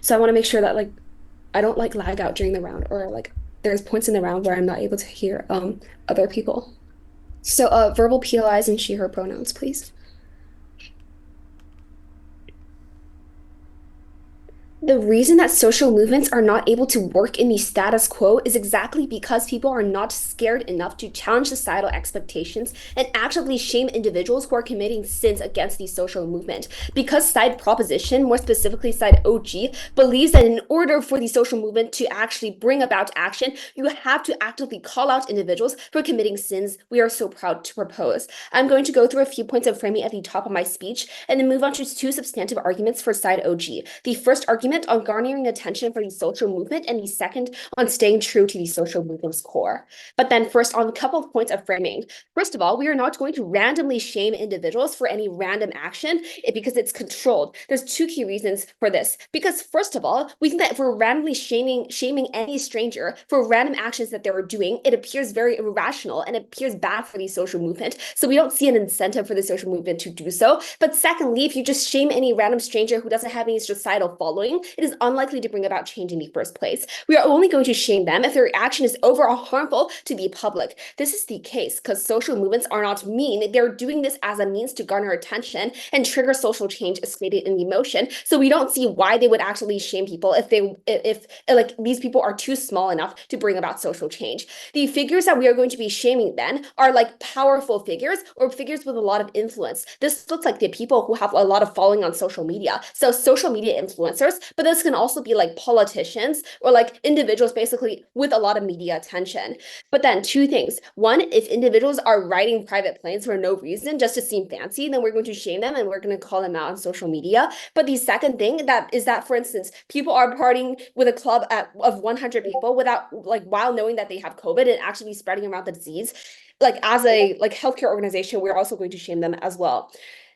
So I want to make sure that like I don't like lag out during the round or like there's points in the round where I'm not able to hear other people. So verbal PLIs and she, her pronouns, please. The reason that social movements are not able to work in the status quo is exactly because people are not scared enough to challenge societal expectations and actively shame individuals who are committing sins against the social movement. Because side proposition, more specifically side OG, believes that in order for the social movement to actually bring about action, you have to actively call out individuals for committing sins we are so proud to propose. I'm going to go through a few points of framing at the top of my speech and then move on to two substantive arguments for side OG. The first argument on garnering attention for the social movement, and the second on staying true to the social movement's core. But then, first, on a couple of points of framing. First of all, we are not going to randomly shame individuals for any random action because it's controlled. There's two key reasons for this. Because, first of all, we think that if we're randomly shaming any stranger for random actions that they were doing, it appears very irrational and it appears bad for the social movement. So we don't see an incentive for the social movement to do so. But secondly, if you just shame any random stranger who doesn't have any societal following, it is unlikely to bring about change in the first place. We are only going to shame them if their action is overall harmful to the public. This is the case because social movements are not mean. They're doing this as a means to garner attention and trigger social change escalated in emotion. So we don't see why they would actually shame people if like these people are too small enough to bring about social change. The figures that we are going to be shaming then are like powerful figures or figures with a lot of influence. This looks like the people who have a lot of following on social media. So social media influencers, but this can also be like politicians or like individuals basically with a lot of media attention. But then two things. One, if individuals are riding private planes for no reason, just to seem fancy, then we're going to shame them and we're going to call them out on social media. But the second thing that is that, for instance, people are partying with a club of 100 people without like while knowing that they have COVID and actually spreading around the disease. Like as a like healthcare organization, we're also going to shame them as well.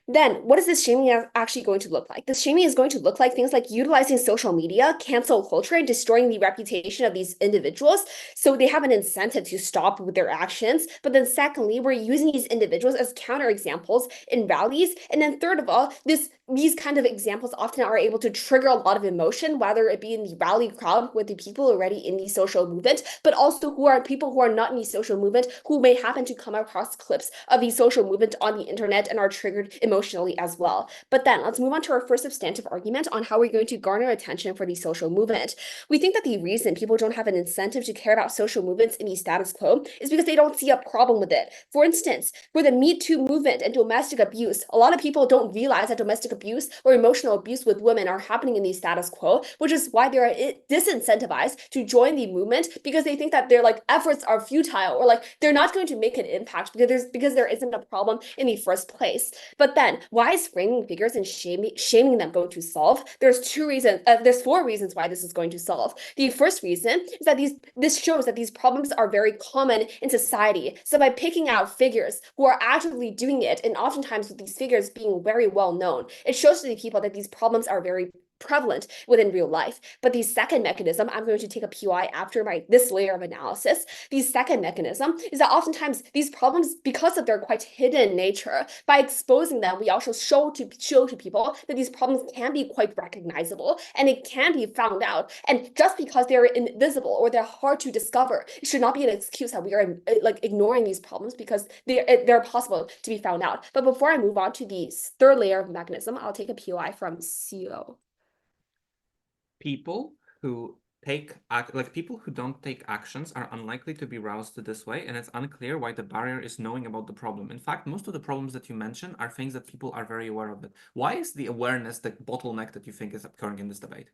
Then, what is this shaming actually going to look like? This shaming is going to look like things like utilizing social media, cancel culture, and destroying the reputation of these individuals. So they have an incentive to stop with their actions. But then, secondly, we're using these individuals as counterexamples in rallies. And then, third of all, these kind of examples often are able to trigger a lot of emotion, whether it be in the rally crowd with the people already in the social movement, but also who are people who are not in the social movement who may happen to come across clips of the social movement on the internet and are triggered emotionally as well. But then let's move on to our first substantive argument on how we're going to garner attention for the social movement. We think that the reason people don't have an incentive to care about social movements in the status quo is because they don't see a problem with it. For instance, for the Me Too movement and domestic abuse, a lot of people don't realize that domestic abuse or emotional abuse with women are happening in the status quo, which is why they are disincentivized to join the movement because they think that their like efforts are futile or like they're not going to make an impact because there isn't a problem in the first place. But then, why is framing figures and shaming them going to solve? There's two reasons. There's four reasons why this is going to solve. The first reason is that this shows that these problems are very common in society. So by picking out figures who are actively doing it, and oftentimes with these figures being very well known, it shows to the people that these problems are very prevalent within real life. But the second mechanism, I'm going to take a POI after this layer of analysis. The second mechanism is that oftentimes these problems, because of their quite hidden nature, by exposing them, we also show to people that these problems can be quite recognizable and it can be found out. And just because they're invisible or they're hard to discover, it should not be an excuse that we are like ignoring these problems because they're possible to be found out. But before I move on to the third layer of mechanism, I'll take a POI from CO. People who people who don't take actions are unlikely to be roused this way, and it's unclear why the barrier is knowing about the problem. In fact, most of the problems that you mention are things that people are very aware of it. Why is the awareness the bottleneck that you think is occurring in this debate?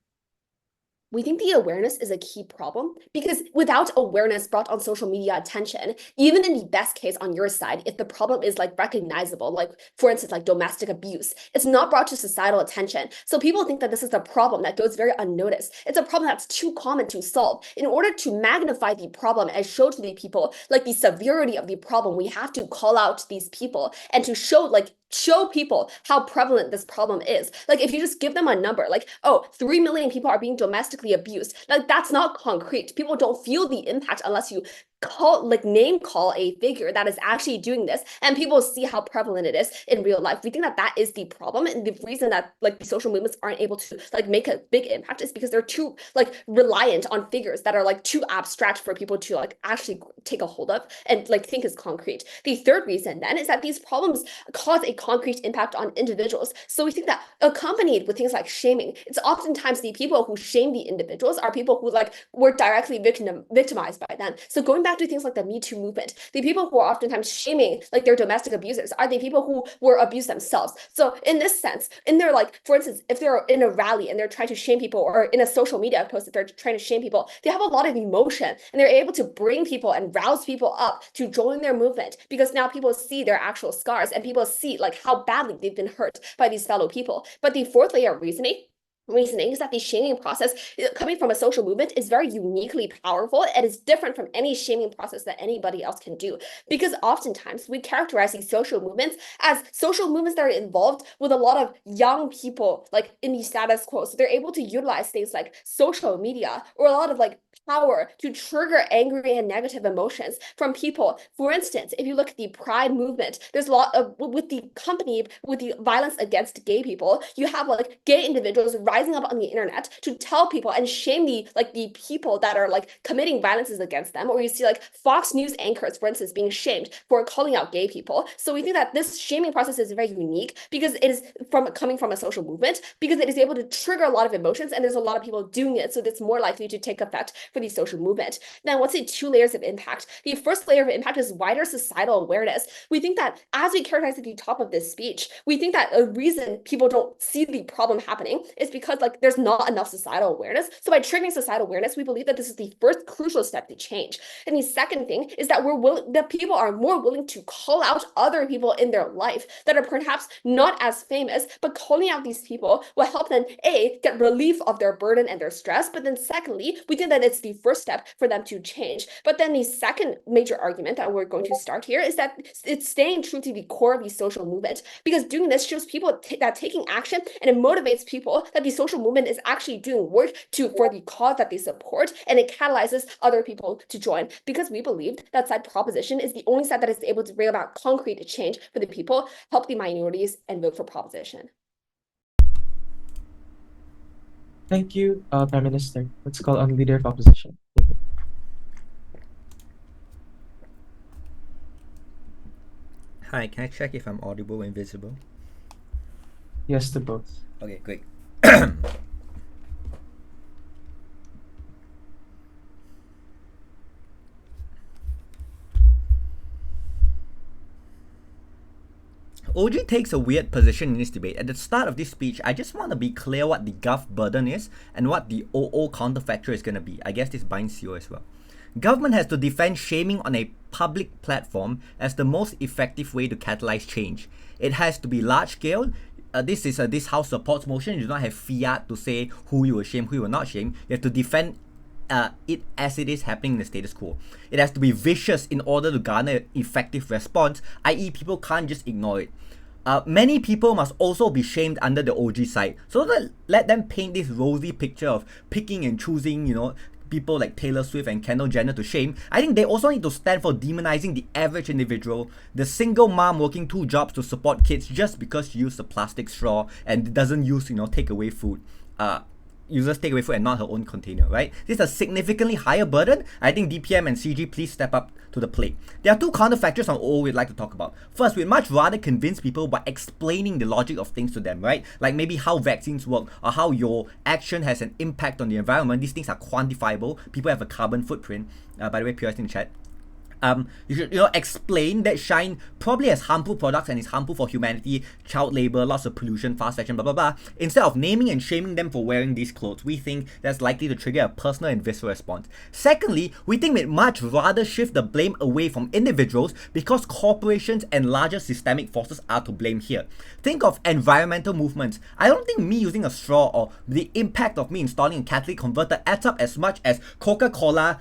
We think the awareness is a key problem because without awareness brought on social media attention, even in the best case on your side, if the problem is like recognizable, like for instance, like domestic abuse, it's not brought to societal attention. So people think that this is a problem that goes very unnoticed. It's a problem that's too common to solve. In order to magnify the problem and show to the people like the severity of the problem, we have to call out these people and to show people how prevalent this problem is. Like if you just give them a number, like, oh, 3 million people are being domestically abused, like that's not concrete. People don't feel the impact unless you name call a figure that is actually doing this, and people see how prevalent it is in real life. We think that that is the problem, and the reason that the social movements aren't able to make a big impact is because they're too reliant on figures that are too abstract for people to actually take a hold of and think is concrete. The third reason then is that these problems cause a concrete impact on individuals. So we think that accompanied with things like shaming, it's oftentimes the people who shame the individuals are people who were directly victimized by them. So going back to things like the Me Too movement, the people who are oftentimes shaming their domestic abusers are the people who were abused themselves. So in this sense, in their for instance, if they're in a rally and they're trying to shame people, or in a social media post that they're trying to shame people, they have a lot of emotion and they're able to bring people and rouse people up to join their movement, because now people see their actual scars and people see how badly they've been hurt by these fellow people. But the fourth layer of reasoning is that the shaming process coming from a social movement is very uniquely powerful. It is different from any shaming process that anybody else can do, because oftentimes we characterize these social movements as social movements that are involved with a lot of young people in the status quo. So they're able to utilize things like social media or a lot of power to trigger angry and negative emotions from people. For instance, if you look at the Pride movement, there's a lot of with the violence against gay people, you have gay individuals rising up on the internet to tell people and shame the people that are committing violences against them. Or you see Fox News anchors, for instance, being shamed for calling out gay people. So we think that this shaming process is very unique because it is coming from a social movement, because it is able to trigger a lot of emotions, and there's a lot of people doing it, so it's more likely to take effect for the social movement. Then what's the two layers of impact? The first layer of impact is wider societal awareness. We think that, as we characterize at the top of this speech, we think that a reason people don't see the problem happening is because there's not enough societal awareness. So by triggering societal awareness, we believe that this is the first crucial step to change. And the second thing is that that people are more willing to call out other people in their life that are perhaps not as famous, but calling out these people will help them get relief of their burden and their stress. But then secondly, we think that it's the first step for them to change. But then the second major argument that we're going to start here is that it's staying true to the core of the social movement, because doing this shows people that taking action, and it motivates people that the social movement is actually doing work for the cause that they support, and it catalyzes other people to join, because we believed that side proposition is the only side that is able to bring about concrete change for the people, help the minorities, and vote for proposition. Thank you, Prime Minister. Let's call on Leader of Opposition. Thank you. Hi, can I check if I'm audible and visible? Yes to both. Okay, great. OG takes a weird position in this debate. At the start of this speech, I just want to be clear what the gov burden is and what the OO counterfactor is going to be. I guess this binds you as well. Government has to defend shaming on a public platform as the most effective way to catalyze change. It has to be large scale. This house supports motion. You do not have fiat to say who you will shame, who you will not shame. You have to defend it as it is happening in the status quo. It has to be vicious in order to garner an effective response, i.e. people can't just ignore it. Many people must also be shamed under the OG side. So let them paint this rosy picture of picking and choosing, people like Taylor Swift and Kendall Jenner to shame. I think they also need to stand for demonizing the average individual, the single mom working 2 jobs to support kids just because she used a plastic straw and doesn't use, takeaway food. Users take away food and not her own container, right? This is a significantly higher burden. I think DPM and CG, please step up to the plate. There are 2 counterfactors on OO we'd like to talk about. First, we'd much rather convince people by explaining the logic of things to them, right? Like maybe how vaccines work or how your action has an impact on the environment. These things are quantifiable. People have a carbon footprint. By the way, PRS in the chat. You should explain that Shine probably has harmful products and is harmful for humanity, child labor, lots of pollution, fast fashion, blah blah blah. Instead of naming and shaming them for wearing these clothes, we think that's likely to trigger a personal and visceral response. Secondly, we think we'd much rather shift the blame away from individuals because corporations and larger systemic forces are to blame here. Think of environmental movements. I don't think me using a straw or the impact of me installing a catalytic converter adds up as much as Coca-Cola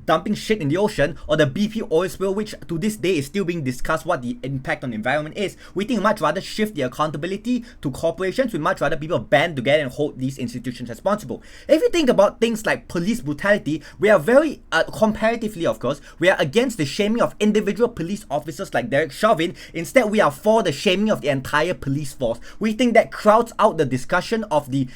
dumping shit in the ocean or the BP Pre-ABP oil spill, which to this day is still being discussed what the impact on the environment is. We think much rather shift the accountability to corporations. We much rather people band together and hold these institutions responsible. If you think about things like police brutality, we are very, comparatively of course, we are against the shaming of individual police officers like Derek Chauvin. Instead, we are for the shaming of the entire police force. We think that crowds out the discussion of the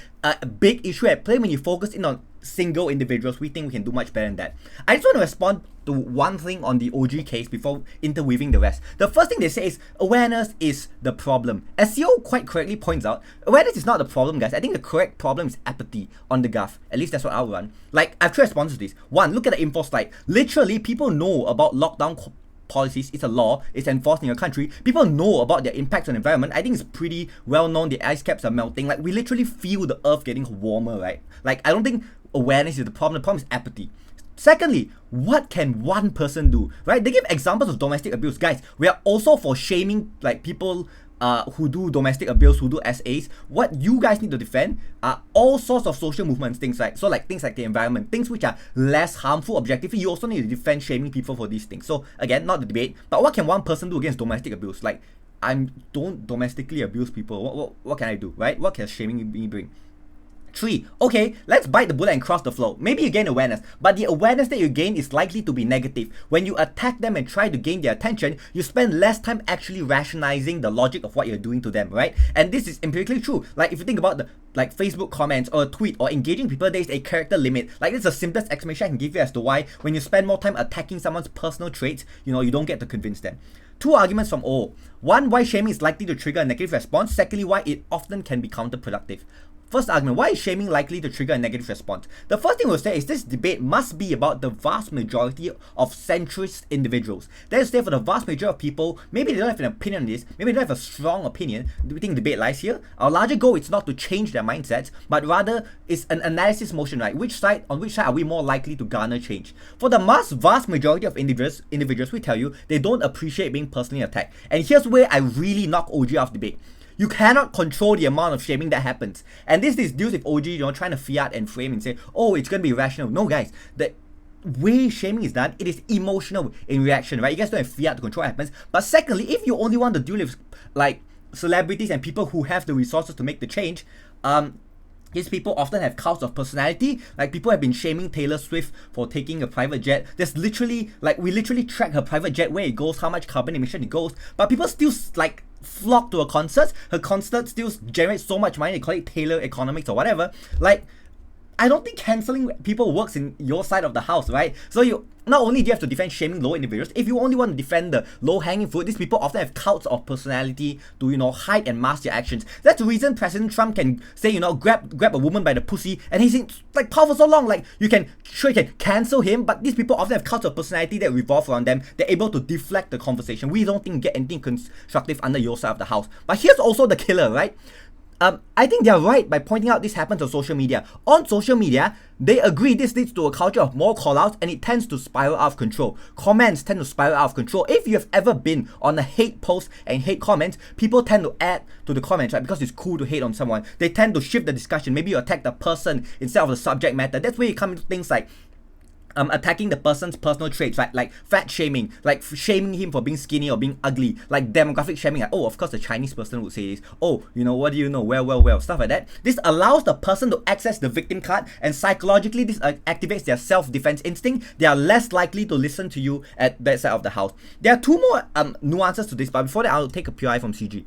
big issue at play when you focus in on single individuals. We think we can do much better than that. I just want to respond to one thing on the OG case before interweaving the rest. The first thing they say is awareness is the problem. As CEO quite correctly points out, awareness is not the problem, guys. I think the correct problem is apathy on the gov. At least that's what I'll run. Like, I have two responses to this. One, look at the info slide. Literally, people know about lockdown policies. It's a law, it's enforced in your country. People know about their impacts on the environment. I think it's pretty well known the ice caps are melting. Like, we literally feel the earth getting warmer, right? Like, I don't think awareness is the problem is apathy. Secondly, what can one person do, right? They give examples of domestic abuse. Guys, we are also for shaming like people who do domestic abuse, who do SAs. What you guys need to defend are all sorts of social movements, things like things like the environment, things which are less harmful objectively. You also need to defend shaming people for these things. So again, not the debate, but what can one person do against domestic abuse? Like, don't domestically abuse people. What can I do, right? What can shaming me bring? 3. Okay, let's bite the bullet and cross the flow. Maybe you gain awareness, but the awareness that you gain is likely to be negative. When you attack them and try to gain their attention, you spend less time actually rationalizing the logic of what you're doing to them, right? And this is empirically true. Like, if you think about the Facebook comments or a tweet or engaging people, there is a character limit. Like, this is the simplest explanation I can give you as to why when you spend more time attacking someone's personal traits, you don't get to convince them. 2 arguments from O. 1, why shaming is likely to trigger a negative response. Secondly, why it often can be counterproductive. First argument, why is shaming likely to trigger a negative response? The first thing we'll say is this debate must be about the vast majority of centrist individuals. That is to say, for the vast majority of people, maybe they don't have an opinion on this, maybe they don't have a strong opinion. Do we think debate lies here? Our larger goal is not to change their mindsets, but rather is an analysis motion, right? On which side are we more likely to garner change? For the vast majority of individuals, we tell you, they don't appreciate being personally attacked. And here's where I really knock OG off debate. You cannot control the amount of shaming that happens. And this deals with OG, trying to fiat and frame and say, oh, it's going to be rational. No, guys, the way shaming is done, it is emotional in reaction, right? You guys don't have fiat to control what happens. But secondly, if you only want to deal with, like, celebrities and people who have the resources to make the change, these people often have cults of personality. Like, people have been shaming Taylor Swift for taking a private jet. There's literally, we literally track her private jet, where it goes, how much carbon emission it goes. But people still, flock to her concerts. Her concert still generates so much money. They call it Taylor economics or whatever. Like, I don't think cancelling people works in your side of the house, right? So you not only do you have to defend shaming low individuals, if you only want to defend the low-hanging fruit, these people often have cults of personality to, hide and mask their actions. That's the reason President Trump can say, grab a woman by the pussy, and he's in, power for so long. Like, you can cancel him, but these people often have cults of personality that revolve around them. They're able to deflect the conversation. We don't think get anything constructive under your side of the house. But here's also the killer, right? I think they're right by pointing out this happens on social media. On social media, they agree this leads to a culture of more call-outs, and it tends to spiral out of control. Comments tend to spiral out of control. If you have ever been on a hate post and hate comments, people tend to add to the comments, right? Because it's cool to hate on someone. They tend to shift the discussion. Maybe you attack the person instead of the subject matter. That's where you come into things like attacking the person's personal traits, right? Like fat shaming, like shaming him for being skinny or being ugly, like demographic shaming, like, oh, of course the Chinese person would say this, oh, what do you know, well, stuff like that. This allows the person to access the victim card, and psychologically this activates their self-defense instinct. They are less likely to listen to you at that side of the house. There are 2 more nuances to this, but before that I'll take a PI from CG.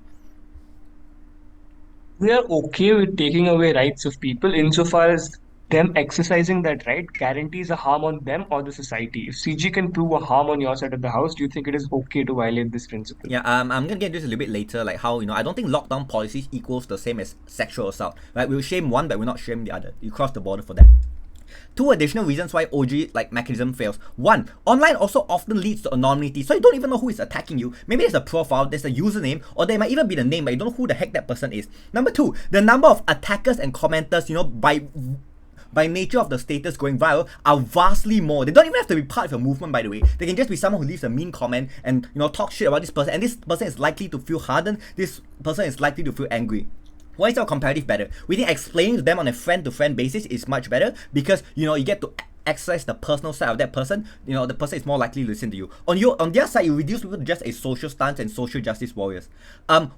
We are okay with taking away rights of people insofar as them exercising that right guarantees a harm on them or the society. If CG can prove a harm on your side of the house, do you think it is okay to violate this principle? Yeah, I'm gonna get this a little bit later, like how, I don't think lockdown policies equals the same as sexual assault, right? We'll shame one, but we'll not shame the other. You cross the border for that. 2 additional reasons why OG mechanism fails. 1, online also often leads to anonymity, so you don't even know who is attacking you. Maybe there's a profile, there's a username, or there might even be the name, but you don't know who the heck that person is. Number 2, the number of attackers and commenters, by nature of the status going viral, are vastly more. They don't even have to be part of a movement, by the way. They can just be someone who leaves a mean comment and talk shit about this person, and this person is likely to feel hardened. This person is likely to feel angry. Why is our comparative better? We think explaining to them on a friend-to-friend basis is much better because you get to exercise the personal side of that person, the person is more likely to listen to you. On their side, you reduce people to just a social stance and social justice warriors.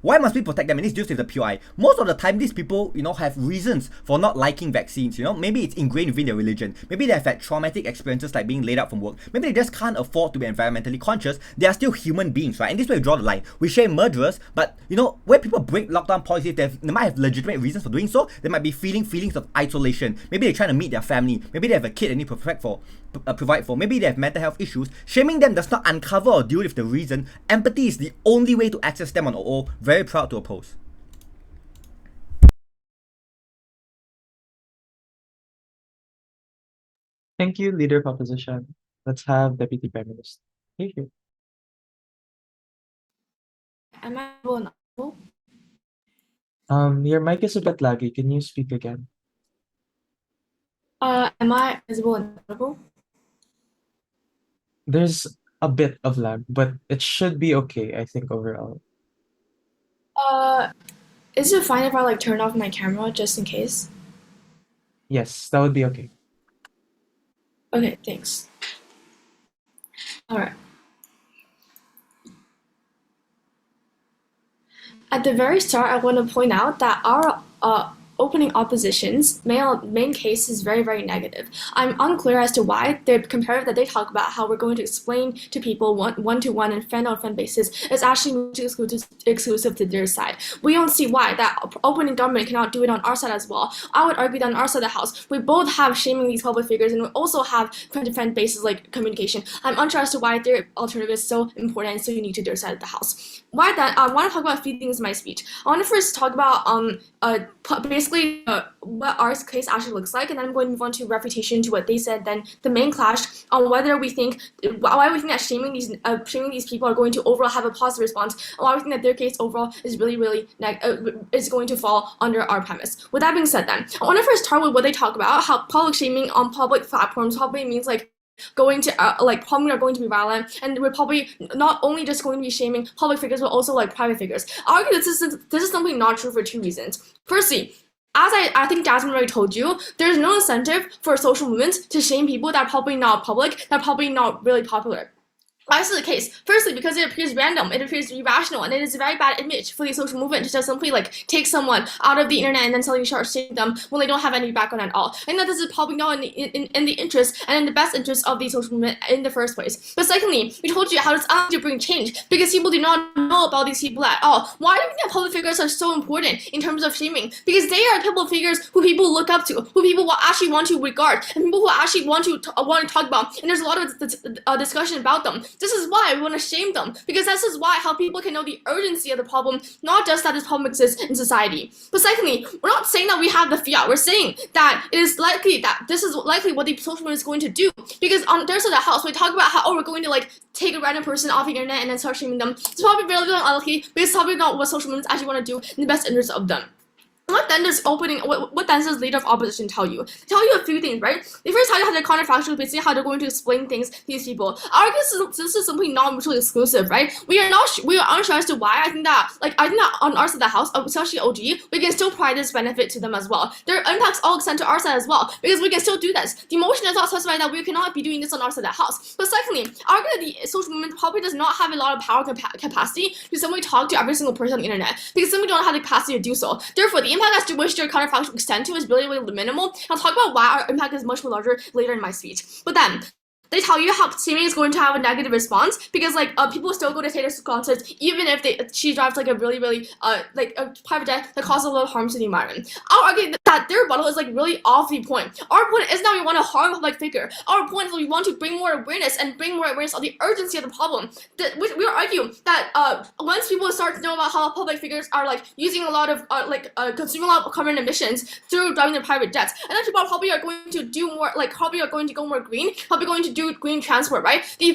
Why must we protect them? And it's due to the POI. Most of the time, these people, have reasons for not liking vaccines. Maybe it's ingrained within their religion. Maybe they've had traumatic experiences like being laid out from work. Maybe they just can't afford to be environmentally conscious. They are still human beings, right? And this is where we draw the line. We shame murderers, but where people break lockdown policies, they might have legitimate reasons for doing so. They might be feeling feelings of isolation. Maybe they're trying to meet their family. Maybe they have a kid they need to provide for. Maybe they have mental health issues. Shaming them does not uncover or deal with the reason. Empathy is the only way to access them on OO. Very proud to oppose. Thank you, Leader of Opposition. Let's have Deputy Prime Minister. Thank you. Am I audible now? Your mic is a bit laggy. Can you speak again? Am I visible and audible? There's a bit of lag, but it should be okay, I think, overall. Is it fine if I turn off my camera just in case? Yes, that would be okay. Okay, thanks. All right. At the very start, I want to point out that our opening opposition's main case is very, very negative. I'm unclear as to why the comparative that they talk about, how we're going to explain to people one-to-one and friend-on-friend basis, is actually exclusive to their side. We don't see why that opening government cannot do it on our side as well. I would argue that on our side of the house, we both have shaming these public figures and we also have friend-to-friend basis communication. I'm unsure as to why their alternative is so important and so unique to their side of the house. Why that? I want to talk about a few things in my speech. I want to first talk about basically what our case actually looks like, and then I'm going to move on to refutation to what they said. Then the main clash on why we think that shaming these people are going to overall have a positive response, and why we think that their case overall is really is going to fall under our premise. With that being said, then I want to first start with what they talk about, how public shaming on public platforms probably means going to probably are going to be violent, and we're probably not only just going to be shaming public figures but also private figures. I argue that this is simply not true for two reasons. Firstly, as I think Jasmine already told you, there's no incentive for social movements to shame people that are probably not public, that are probably not really popular. Why is this the case? Firstly, because it appears random, it appears irrational, and it is a very bad image for the social movement to just simply take someone out of the internet and then suddenly start shaming them when they don't have any background at all. And that this is probably not in the interest and in the best interest of the social movement in the first place. But secondly, we told you how it's unlikely to bring change because people do not know about these people at all. Why do you think that public figures are so important in terms of shaming? Because they are public figures who people look up to, who people actually want to regard, and people who actually want to talk about. And there's a lot of discussion about them. This is why we want to shame them, because this is how people can know the urgency of the problem, not just that this problem exists in society. But secondly, we're not saying that we have the fiat. We're saying that it is likely that this is likely what the social movement is going to do, because on their side of the house, we talk about how we're going to take a random person off the internet and then start shaming them. It's probably really unlikely, but it's probably not what social movements actually want to do in the best interest of them. What then does leader of opposition tell you? They tell you a few things, right? They first tell you how they're counterfactual, basically how they're going to explain things to these people. I argue this is simply not mutually exclusive, right? We are unsure as to why. I think that on our side of the house, especially OG, we can still provide this benefit to them as well. Their impacts all extend to our side as well, because we can still do this. The motion does not specify that we cannot be doing this on our side of the house. But secondly, I argue that the social movement probably does not have a lot of power capacity to simply talk to every single person on the internet, because simply don't have the capacity to do so. Therefore, the impact as to which their counterfactual extend to is really minimal. I'll talk about why our impact is much more larger later in my speech. But then, they tell you how shaming is going to have a negative response because people still go to Taylor's concerts even if she drives a really a private jet that causes a lot of harm to the environment. I'll argue that their rebuttal is really off the point. Our point is not we want to harm a public figure. Our point is we want to bring more awareness of the urgency of the problem. We argue that once people start to know about how public figures are using a lot of consuming a lot of carbon emissions through driving their private jets, and then people probably are going to do more probably are going to go more green, probably going to do green transport, right? The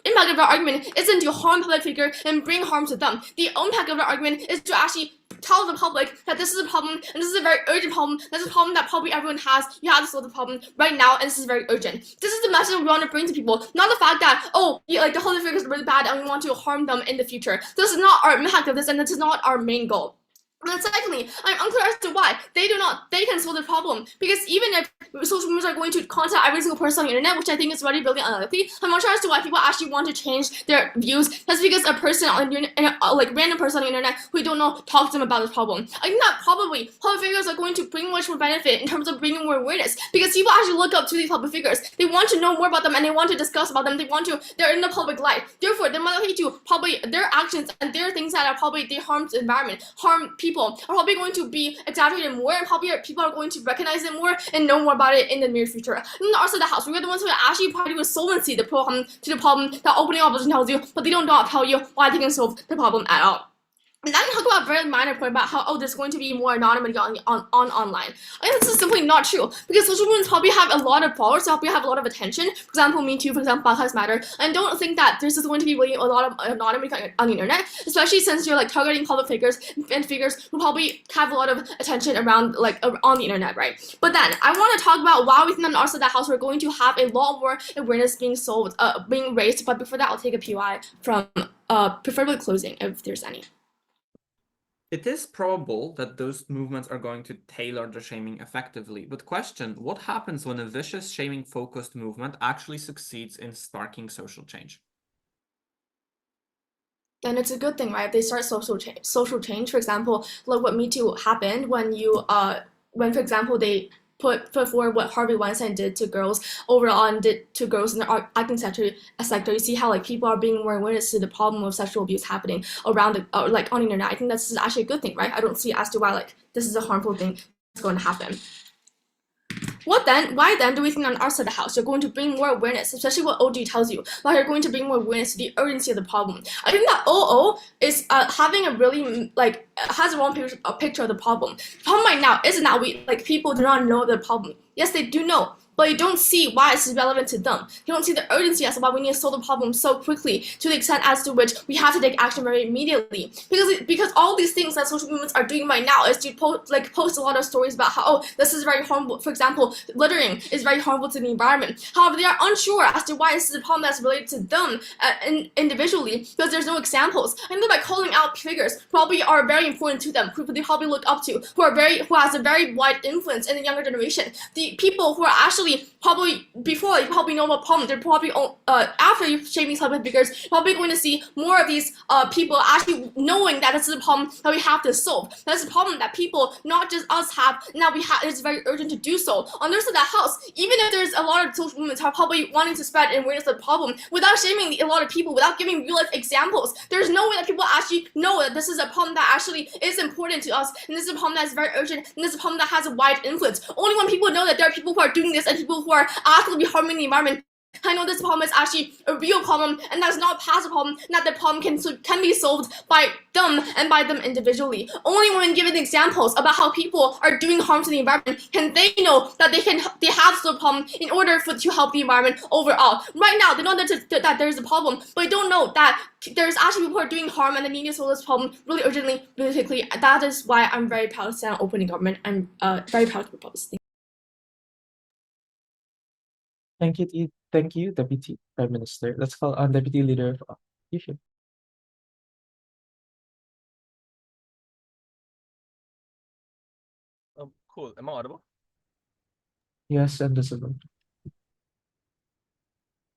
impact of our argument isn't to harm public figure and bring harm to them. The impact of our argument is to actually tell the public that this is a problem and this is a very urgent problem. This is a problem that probably everyone has. You have to solve the problem right now, and this is very urgent. This is the message we want to bring to people, not the fact that the public figure is really bad and we want to harm them in the future. This is not our impact of this, and this is not our main goal. And then secondly, I'm unclear as to why they can solve the problem, because even if social movements are going to contact every single person on the internet, which I think is already really unlikely. I'm not sure as to why people actually want to change their views. That's because a person on the internet, like random person on the internet who you don't know, talk to them about this problem. I think that probably public figures are going to bring much more benefit in terms of bringing more awareness, because people actually look up to these public figures. They want to know more about them and they want to discuss about them. They're in the public light. Therefore, they're more likely to probably their actions and their things that are probably they harm the environment, harm people, are probably going to be exaggerated more, and probably people are going to recognize it more and know more about it in the near future. And also the house, we're the ones who actually probably will solvency the problem that opening opposition tells you, but they don't tell you why they can solve the problem at all. And then talk about a very minor point about how there's going to be more anonymity on online. I think this is simply not true, because social movements probably have a lot of followers, probably have a lot of attention. For example, Me Too, for example, Black Lives Matter. And don't think that there's just going to be really a lot of anonymity on the internet, especially since you're like targeting public figures and figures who probably have a lot of attention around on the internet, right? But then I want to talk about why we think that also that house we're going to have a lot more awareness being raised. But before that, I'll take a POI from preferably closing if there's any. It is probable that those movements are going to tailor the shaming effectively, but question, what happens when a vicious shaming-focused movement actually succeeds in sparking social change? Then it's a good thing, right? If they start social change, for example, like what Me Too happened when for example, they put forward what Harvey Weinstein did to girls overall and did to girls in the acting sector. You see how people are being more awareness to the problem of sexual abuse happening around on the internet. I think that's actually a good thing, right? I don't see as to why this is a harmful thing that's going to happen. Why then do we think on our side of the house you're going to bring more awareness, especially what OG tells you, why you're going to bring more awareness to the urgency of the problem? I think that OO is having a really has a wrong picture of the problem. The problem right now isn't that people do not know the problem. Yes, they do know, but you don't see why it's relevant to them. You don't see the urgency as to why we need to solve the problem so quickly, to the extent as to which we have to take action very immediately. Because all these things that social movements are doing right now is to post a lot of stories about how, this is very harmful. For example, littering is very harmful to the environment. However, they are unsure as to why this is a problem that's related to them individually, because there's no examples. I think by calling out figures probably are very important to them, who they probably look up to, who has a very wide influence in the younger generation. The people who are actually probably before you probably know what problem, they're probably after you shaming public figures, you're probably going to see more of these people actually knowing that this is a problem that we have to solve. That's a problem that people, not just us, have. Now it's very urgent to do so. On the other side of the house, even if there's a lot of social movements are probably wanting to spread awareness of the problem without shaming a lot of people, without giving real life examples, there's no way that people actually know that this is a problem that actually is important to us, and this is a problem that's very urgent, and this is a problem that has a wide influence. Only when people know that there are people who are doing this and people who are actively harming the environment, I know this problem is actually a real problem, and that's not a passive problem, that the problem can be solved by them and by them individually. Only when given examples about how people are doing harm to the environment can they know that they have solved the problem in order to help the environment overall. Right now, they know that there's a problem, but they don't know that there's actually people who are doing harm and they need to solve this problem really urgently, really quickly. That is why I'm very proud to stand on opening government. I'm very proud to propose. Thank you, Deputy Prime Minister. Let's call on Deputy Leader of Opposition. Cool. Am I audible? Yes, and visible.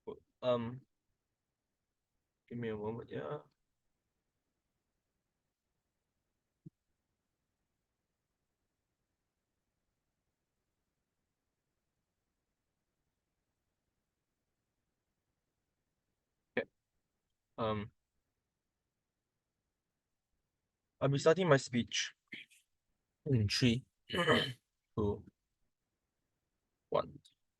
Cool. Give me a moment. Yeah. Okay. I'll be starting my speech in 3, 2, 1.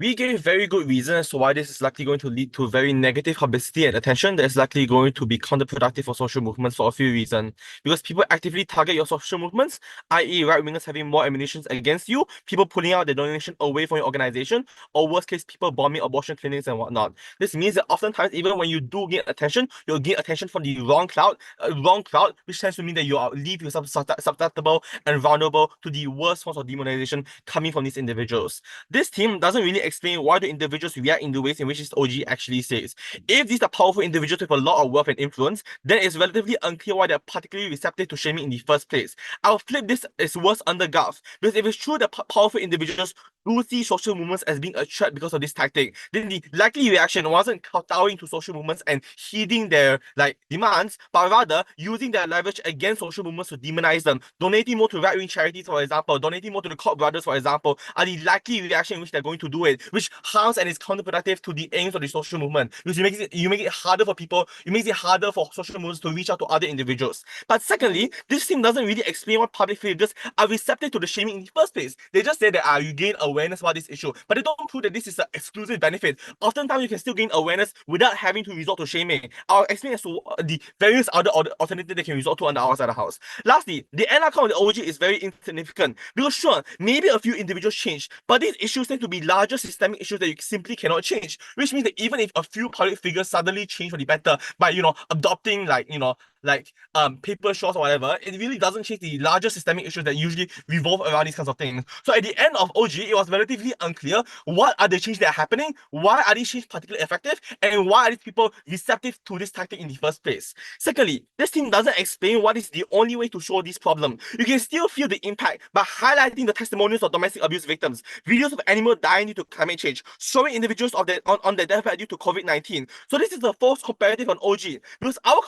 We gave very good reasons as to why this is likely going to lead to very negative publicity and attention that is likely going to be counterproductive for social movements for a few reasons. Because people actively target your social movements, i.e. right-wingers having more ammunition against you, people pulling out their donation away from your organization, or worst case, people bombing abortion clinics and whatnot. This means that oftentimes, even when you do gain attention, you'll gain attention from the wrong crowd, which tends to mean that you leave yourself susceptible and vulnerable to the worst forms of demonization coming from these individuals. This team doesn't really explain why the individuals react in the ways in which this OG actually says. If these are powerful individuals with a lot of wealth and influence, then it's relatively unclear why they're particularly receptive to shaming in the first place. I'll flip this as worse under Gulf, because if it's true that powerful individuals do see social movements as being a threat because of this tactic, then the likely reaction wasn't kowtowing to social movements and heeding their demands, but rather using their leverage against social movements to demonize them. Donating more to right-wing charities, for example, donating more to the Koch brothers, for example, are the likely reaction in which they're going to do it, which harms and is counterproductive to the aims of the social movement. Because you make it harder for people, it makes it harder for social movements to reach out to other individuals. But secondly, this team doesn't really explain why public figures are receptive to the shaming in the first place. They just say that you gain awareness about this issue, but they don't prove that this is an exclusive benefit. Oftentimes, you can still gain awareness without having to resort to shaming. I'll explain as to the various other alternatives they can resort to on the outside of the house. Lastly, the end outcome of the OG is very insignificant, because sure, maybe a few individuals change, but these issues tend to be larger systemic issues that you simply cannot change, which means that even if a few public figures suddenly change for the better by adopting paper straws or whatever, it really doesn't change the larger systemic issues that usually revolve around these kinds of things. So at the end of OG, it was relatively unclear what are the changes that are happening, why are these changes particularly effective, and why are these people receptive to this tactic in the first place. Secondly, this team doesn't explain what is the only way to show this problem. You can still feel the impact by highlighting the testimonials of domestic abuse victims, videos of animals dying due to climate change, showing individuals on their deathbed due to COVID-19. So this is a false comparative on OG, because our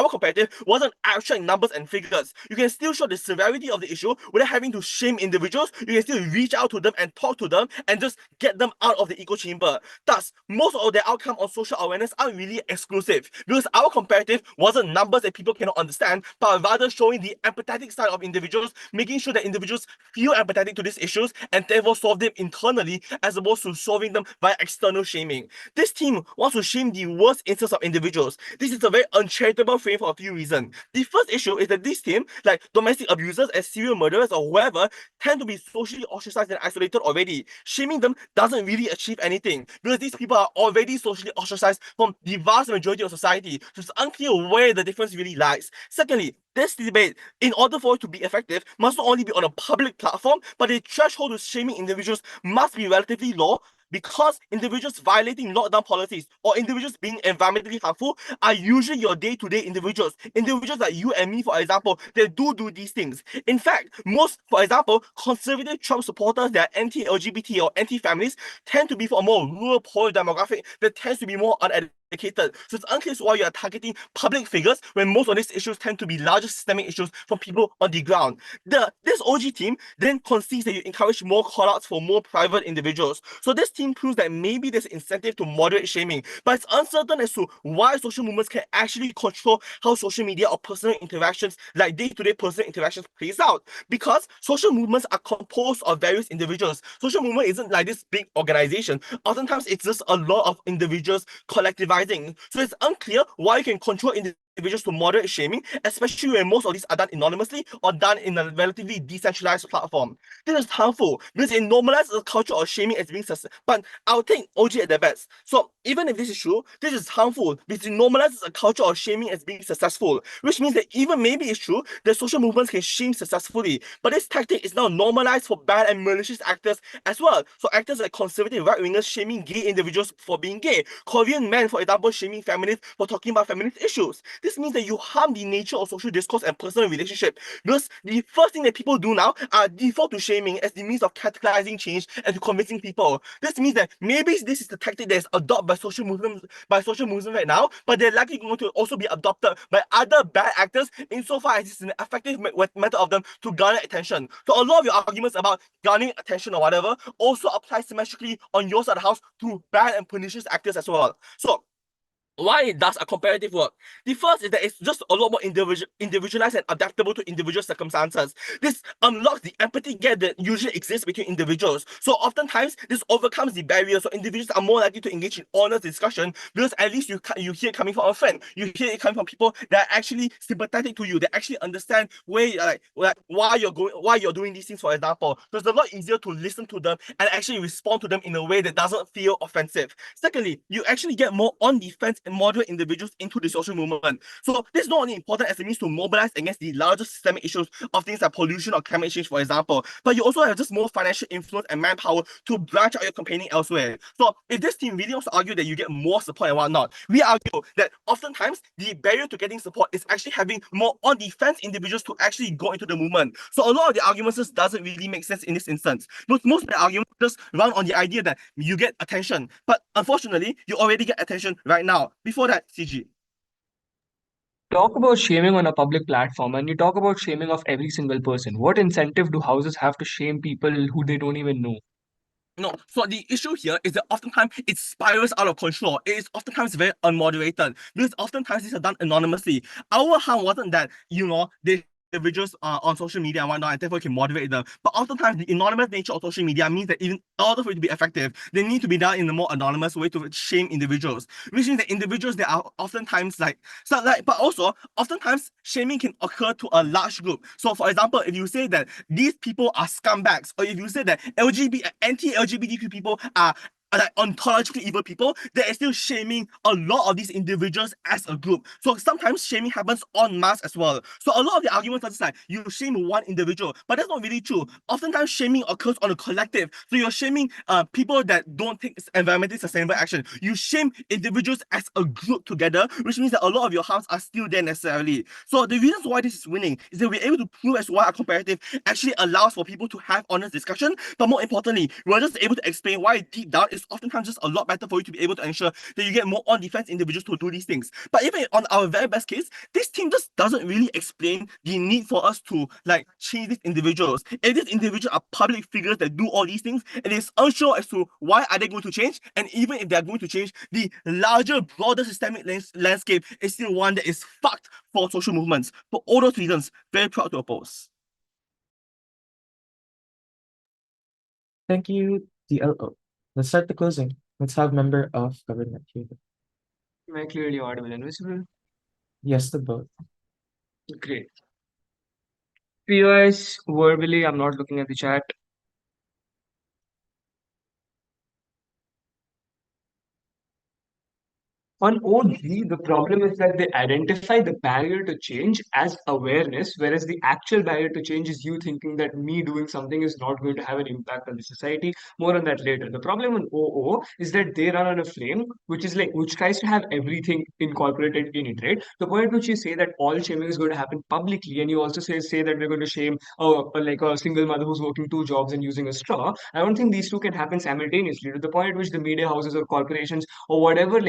comparative wasn't abstract numbers and figures. You can still show the severity of the issue without having to shame individuals. You can still reach out to them and talk to them and just get them out of the echo chamber. Thus, most of the outcome on social awareness aren't really exclusive, because our comparative wasn't numbers that people cannot understand, but rather showing the empathetic side of individuals, making sure that individuals feel empathetic to these issues and therefore solve them internally as opposed to solving them by external shaming. This team wants to shame the worst instance of individuals. This is a very uncharitable frame for a few reasons. The first issue is that this team, like domestic abusers and serial murderers or whoever, tend to be socially ostracized and isolated already. Shaming them doesn't really achieve anything, because these people are already socially ostracized from the vast majority of society. So it's unclear where the difference really lies. Secondly, this debate, in order for it to be effective, must not only be on a public platform, but the threshold to shaming individuals must be relatively low, because individuals violating lockdown policies or individuals being environmentally harmful are usually your day-to-day individuals. Individuals like you and me, for example, they do these things. In fact, most, for example, conservative Trump supporters that are anti-LGBT or anti-families tend to be for a more rural, poor demographic that tends to be more uneducated. So it's unclear why you are targeting public figures when most of these issues tend to be larger systemic issues from people on the ground. This OG team then concedes that you encourage more callouts for more private individuals. So this team proves that maybe there's incentive to moderate shaming, but it's uncertain as to why social movements can actually control how social media or personal interactions, like day-to-day personal interactions, plays out. Because social movements are composed of various individuals. Social movement isn't like this big organization. Oftentimes, it's just a lot of individuals collectivizing. So it's unclear why you can control individuals to moderate shaming, especially when most of these are done anonymously or done in a relatively decentralized platform. This is harmful because it normalizes a culture of shaming as being successful. But I'll take OG at their best. So even if this is true, this is harmful because it normalizes a culture of shaming as being successful, which means that even maybe it's true that social movements can shame successfully, but this tactic is now normalized for bad and malicious actors as well. So actors like conservative right-wingers shaming gay individuals for being gay, Korean men, for example, shaming feminists for talking about feminist issues. This means that you harm the nature of social discourse and personal relationship, because the first thing that people do now are default to shaming as the means of catalyzing change and to convincing people. This means that maybe this is the tactic that is adopted by social movements right now, but they're likely going to also be adopted by other bad actors insofar as it's an effective method of them to garner attention. So a lot of your arguments about garnering attention or whatever also apply symmetrically on your side of the house to bad and pernicious actors as well. So why does a comparative work? The first is that it's just a lot more individualized and adaptable to individual circumstances. This unlocks the empathy gap that usually exists between individuals. So oftentimes, this overcomes the barrier, so individuals are more likely to engage in honest discussion, because at least you hear it coming from a friend. You hear it coming from people that are actually sympathetic to you, that actually understand where why you're doing these things, for example. So it's a lot easier to listen to them and actually respond to them in a way that doesn't feel offensive. Secondly, you actually get more on-defense moderate individuals into the social movement. So this is not only important as a means to mobilize against the larger systemic issues of things like pollution or climate change, for example, but you also have just more financial influence and manpower to branch out your campaigning elsewhere. So if this team really wants to argue that you get more support and whatnot, we argue that oftentimes the barrier to getting support is actually having more on-the-fence individuals to actually go into the movement. So a lot of the arguments just doesn't really make sense in this instance. Most of the arguments just run on the idea that you get attention, but unfortunately, you already get attention right now. Before that, CG. Talk about shaming on a public platform and you talk about shaming of every single person. What incentive do houses have to shame people who they don't even know? No, so the issue here is that oftentimes it spirals out of control. It is oftentimes very unmoderated because oftentimes these are done anonymously. Our harm wasn't that, they individuals on social media and whatnot, and therefore can moderate them. But oftentimes the anonymous nature of social media means that even in order for it to be effective, they need to be done in a more anonymous way to shame individuals. Which means that individuals that are oftentimes but also oftentimes shaming can occur to a large group. So for example, if you say that these people are scumbags, or if you say that anti-LGBTQ people are like ontologically evil people, that is still shaming a lot of these individuals as a group. So sometimes shaming happens en masse as well. So a lot of the arguments are just like you shame one individual, but that's not really true. Oftentimes shaming occurs on a collective. So you're shaming people that don't take environmentally sustainable action. You shame individuals as a group together, which means that a lot of your harms are still there necessarily. So the reasons why this is winning is that we're able to prove as why our comparative actually allows for people to have honest discussion, but more importantly, we're just able to explain why deep down it's oftentimes just a lot better for you to be able to ensure that you get more on-defense individuals to do these things. But even on our very best case, this team just doesn't really explain the need for us to change these individuals. If these individuals are public figures that do all these things, it is unsure as to why are they going to change, and even if they're going to change, the larger, broader systemic landscape is still one that is fucked for social movements. For all those reasons, very proud to oppose. Thank you, DLO. Let's start the closing. Let's have member of government here. Am I clearly audible and visible? Yes to both. Great. POS verbally, I'm not looking at the chat. On OG, the problem is that they identify the barrier to change as awareness, whereas the actual barrier to change is you thinking that me doing something is not going to have an impact on the society. More on that later. The problem on OO is that they run on a frame which is which tries to have everything incorporated in it, right? The point at which you say that all shaming is going to happen publicly, and you also say that we're going to shame a single mother who's working 2 jobs and using a straw. I don't think these two can happen simultaneously. To the point at which the media houses or corporations or whatever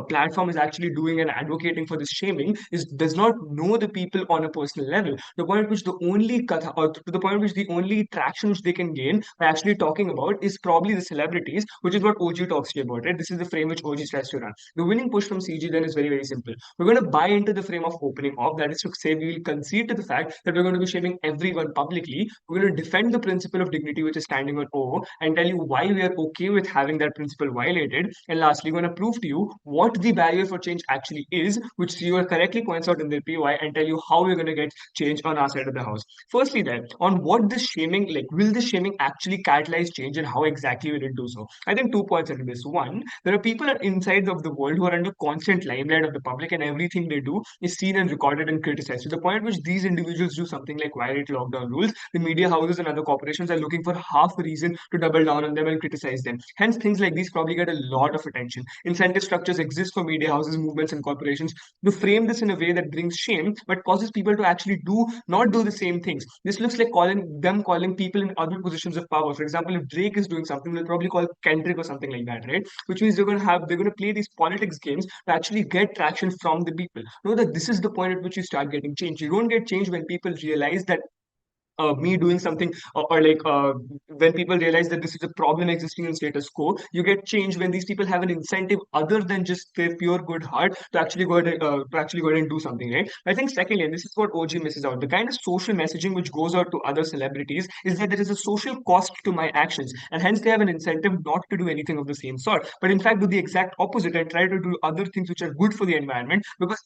platform is actually doing and advocating for this shaming does not know the people on a personal level. The point at which the only katha, or to the point at which the only traction which they can gain by actually talking about is probably the celebrities, which is what OG talks to you about, right? This is the frame which OG tries to run. The winning push from CG then is very, very simple. We're going to buy into the frame of opening up. That is to say, we will concede to the fact that we're going to be shaming everyone publicly. We're going to defend the principle of dignity, which is standing on O, and tell you why we are okay with having that principle violated. And lastly, we're going to prove to you what the barrier for change actually is, which CEO correctly points out in their PY, and tell you how we're going to get change on our side of the house. Firstly, then, on what this shaming, will this shaming actually catalyze change and how exactly will it do so? I think 2 points into this. One, there are people inside of the world who are under constant limelight of the public, and everything they do is seen and recorded and criticized. To the point at which these individuals do something like violate lockdown rules, the media houses and other corporations are looking for half a reason to double down on them and criticize them. Hence, things like these probably get a lot of attention. Incentive structures exist for media houses, movements, and corporations to frame this in a way that brings shame but causes people to actually not do the same things. This looks like calling people in other positions of power. For example, if Drake is doing something, they'll probably call Kendrick or something like that, right? Which means they're going to play these politics games to actually get traction from the people. Know that this is the point at which you start getting change. You don't get change when people realize that me doing something, when people realize that this is a problem existing in status quo. You get change when these people have an incentive other than just their pure good heart to actually go ahead and do something, right? I think secondly, and this is what OG misses out, the kind of social messaging which goes out to other celebrities is that there is a social cost to my actions, and hence they have an incentive not to do anything of the same sort, but in fact do the exact opposite and try to do other things which are good for the environment because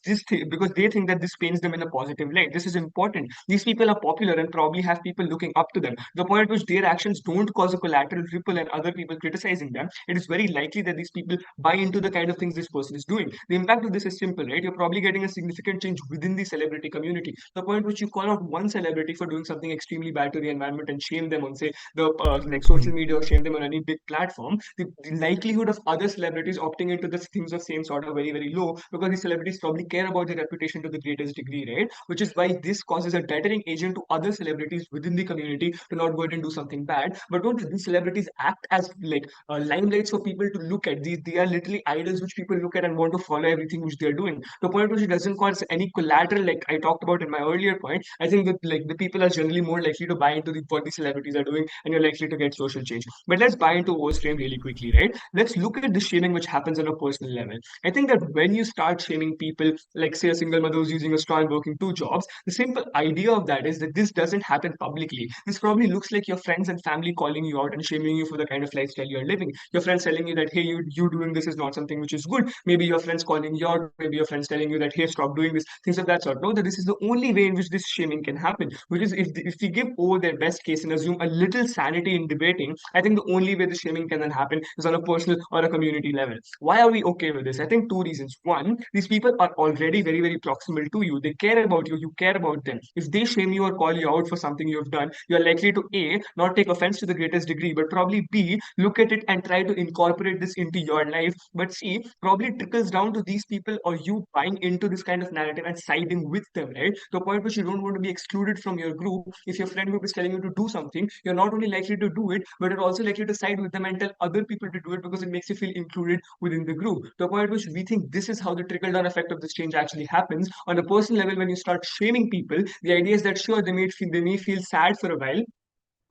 they think that this paints them in a positive light. This is important. These people are popular and probably probably have people looking up to them. The point at which their actions don't cause a collateral ripple and other people criticizing them, it is very likely that these people buy into the kind of things this person is doing. The impact of this is simple, right? You're probably getting a significant change within the celebrity community. The point at which you call out one celebrity for doing something extremely bad to the environment and shame them on, say, the like social media, or shame them on any big platform, the likelihood of other celebrities opting into the things of same sort are very, very low, because these celebrities probably care about their reputation to the greatest degree, right? Which is why this causes a deterring agent to other celebrities within the community to not go ahead and do something bad. But don't these celebrities act as like limelights for people to look at? These, they are literally idols which people look at and want to follow everything which they're doing. The point which it doesn't cause any collateral, like I talked about in my earlier point, I think that like the people are generally more likely to buy into what the celebrities are doing, and you're likely to get social change. But let's buy into overstrain really quickly, right? Let's look at the shaming which happens on a personal level. I think that when you start shaming people, like say a single mother who's using a straw and working two jobs, the simple idea of that is that this doesn't happen publicly. This probably looks like your friends and family calling you out and shaming you for the kind of lifestyle you're living. Your friends telling you that, hey, you doing this is not something which is good. Maybe your friends calling you out, maybe your friends telling you that, hey, stop doing this, things of that sort. No, that this is the only way in which this shaming can happen, which is if we give over their best case and assume a little sanity in debating, I think the only way the shaming can then happen is on a personal or a community level. Why are we okay with this? I think two reasons. One, these people are already very, very proximal to you. They care about you. You care about them. If they shame you or call you out for something you have done, you're likely to A, not take offense to the greatest degree, but probably B, look at it and try to incorporate this into your life. But C, probably trickles down to these people or you buying into this kind of narrative and siding with them, right? To a point which you don't want to be excluded from your group. If your friend group is telling you to do something, you're not only likely to do it, but you're also likely to side with them and tell other people to do it because it makes you feel included within the group. To a point at which we think this is how the trickle down effect of this change actually happens. On a personal level, when you start shaming people, the idea is that sure, they may feel sad for a while,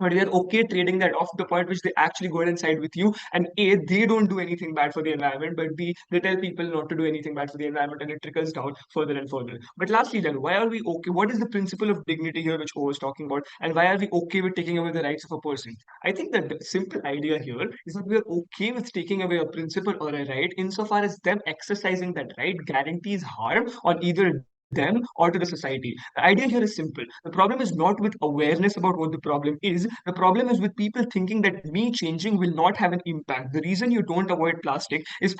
but they're okay trading that off, the point which they actually go ahead and side with you. And A, they don't do anything bad for the environment, but B, they tell people not to do anything bad for the environment, and it trickles down further and further. But lastly, then, why are we okay? What is the principle of dignity here, which O was talking about, and why are we okay with taking away the rights of a person? I think that the simple idea here is that we are okay with taking away a principle or a right insofar as them exercising that right guarantees harm on either them or to the society. The idea here is simple. The problem is not with awareness about what the problem is. The problem is with people thinking that me changing will not have an impact. The reason you don't avoid plastic is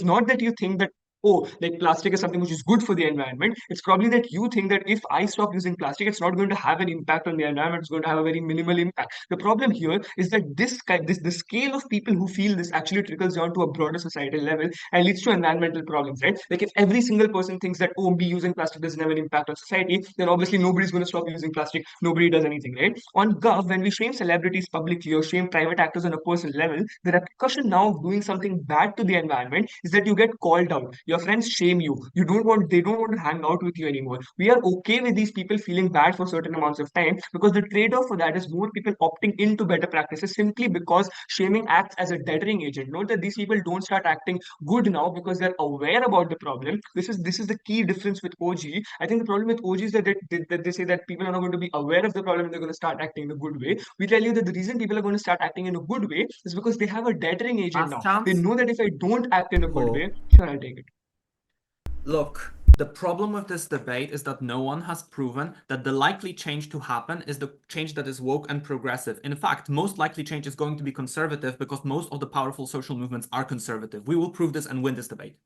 not that you think that, oh, like plastic is something which is good for the environment. It's probably that you think that if I stop using plastic, it's not going to have an impact on the environment. It's going to have a very minimal impact. The problem here is that the scale of people who feel this actually trickles down to a broader societal level and leads to environmental problems, right? Like if every single person thinks that, oh, me using plastic doesn't have an impact on society, then obviously nobody's going to stop using plastic. Nobody does anything, right? On Gov, when we shame celebrities publicly or shame private actors on a personal level, the repercussion now of doing something bad to the environment is that you get called out. Your friends shame you. They don't want to hang out with you anymore. We are okay with these people feeling bad for certain amounts of time because the trade-off for that is more people opting into better practices simply because shaming acts as a deterring agent. Note that these people don't start acting good now because they're aware about the problem. This is the key difference with OG. I think the problem with OG is that they say that people are not going to be aware of the problem and they're going to start acting in a good way. We tell you that the reason people are going to start acting in a good way is because they have a deterring agent Last now. They chance. know that if I don't act in a good Oh. way, sure, I'll take it. Look, the problem with this debate is that no one has proven that the likely change to happen is the change that is woke and progressive. In fact, most likely change is going to be conservative because most of the powerful social movements are conservative. We will prove this and win this debate.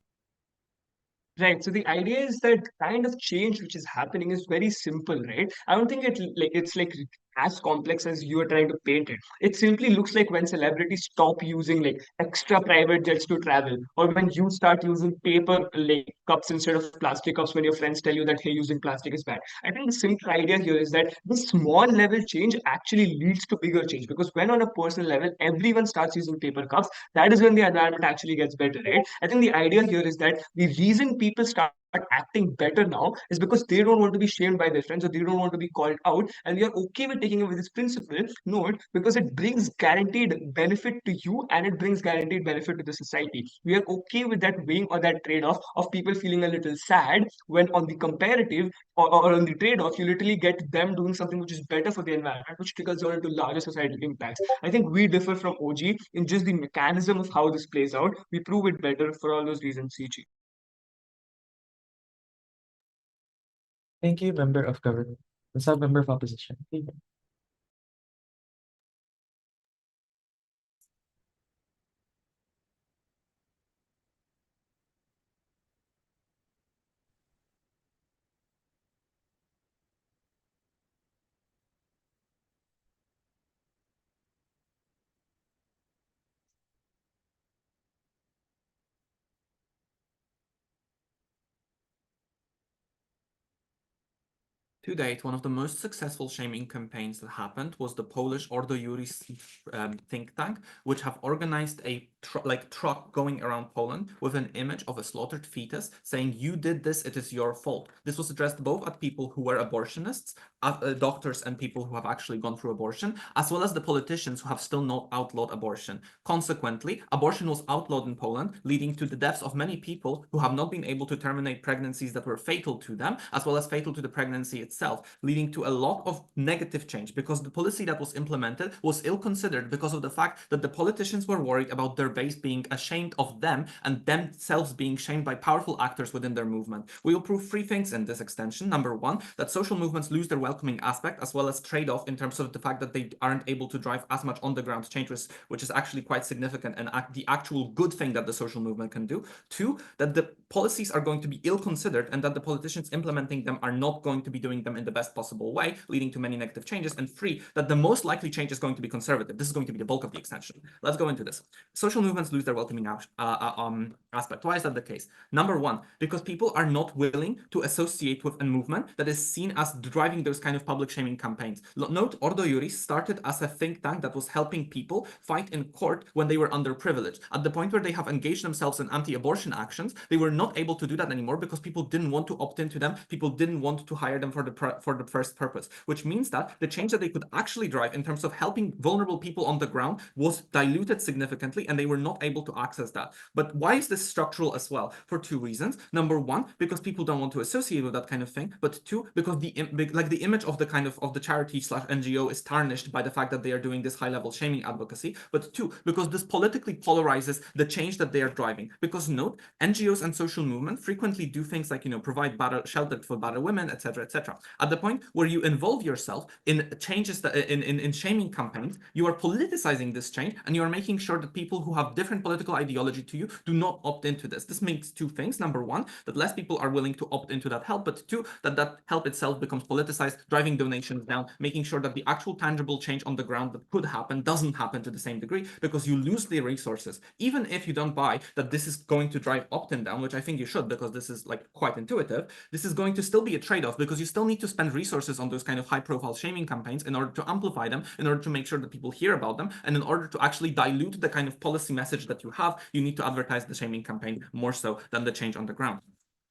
Right. So the idea is that kind of change which is happening is very simple, right? I don't think it's like as complex as you are trying to paint it. It simply looks like when celebrities stop using like extra private jets to travel, or when you start using paper like cups instead of plastic cups when your friends tell you that hey, using plastic is bad. I think the simple idea here is that the small level change actually leads to bigger change because when on a personal level everyone starts using paper cups, that is when the environment actually gets better, right? I think the idea here is that the reason people start acting better now is because they don't want to be shamed by their friends or they don't want to be called out, and we are okay with taking away this principle note because it brings guaranteed benefit to you and it brings guaranteed benefit to the society. We are okay with that weighing or that trade-off of people feeling a little sad when on the comparative or on the trade-off you literally get them doing something which is better for the environment, which trickles down into larger societal impacts. I think we differ from OG in just the mechanism of how this plays out. We prove it better for all those reasons, CG. Thank you, member of government. Let's have member of opposition. Favor. To date, one of the most successful shaming campaigns that happened was the Polish Ordo Juris think tank, which have organized a truck going around Poland with an image of a slaughtered fetus saying, "You did this, it is your fault." This was addressed both at people who were abortionists, doctors and people who have actually gone through abortion, as well as the politicians who have still not outlawed abortion. Consequently, abortion was outlawed in Poland, leading to the deaths of many people who have not been able to terminate pregnancies that were fatal to them, as well as fatal to the pregnancy itself, leading to a lot of negative change because the policy that was implemented was ill-considered because of the fact that the politicians were worried about their base being ashamed of them and themselves being shamed by powerful actors within their movement. We will prove three things in this extension. Number one, that social movements lose their welcoming aspect, as well as trade-off in terms of the fact that they aren't able to drive as much on-the-ground change, which is actually quite significant and the actual good thing that the social movement can do. Two, that the policies are going to be ill-considered and that the politicians implementing them are not going to be doing them in the best possible way, leading to many negative changes. And three, that the most likely change is going to be conservative. This is going to be the bulk of the extension. Let's go into this. Social movements lose their welcoming aspect. Why is that the case? Number one, because people are not willing to associate with a movement that is seen as driving those kind of public shaming campaigns. Note, Ordo Juris started as a think tank that was helping people fight in court when they were underprivileged. At the point where they have engaged themselves in anti-abortion actions, they were not able to do that anymore because people didn't want to opt into them. People didn't want to hire them for the first purpose, which means that the change that they could actually drive in terms of helping vulnerable people on the ground was diluted significantly, and they were not able to access that. But why is this structural as well? For two reasons. Number one, because people don't want to associate with that kind of thing, but two, because the image of the kind of the charity / NGO is tarnished by the fact that they are doing this high-level shaming advocacy, but two, because this politically polarizes the change that they are driving. Because note, NGOs and social movement frequently do things like, provide shelter for battered women, etc., etc. At the point where you involve yourself in changes that in shaming campaigns, you are politicizing this change, and you are making sure that people who have different political ideology to you do not opt into this. This makes two things. Number one, that less people are willing to opt into that help, but two, that help itself becomes politicized, driving donations down, making sure that the actual tangible change on the ground that could happen doesn't happen to the same degree because you lose the resources. Even if you don't buy that this is going to drive opt-in down, which I think you should because this is quite intuitive, this is going to still be a trade-off because you still need to spend resources on those kind of high-profile shaming campaigns in order to amplify them, in order to make sure that people hear about them, and in order to actually dilute the kind of policy message that you have, you need to advertise the shaming campaign more so than the change on the ground.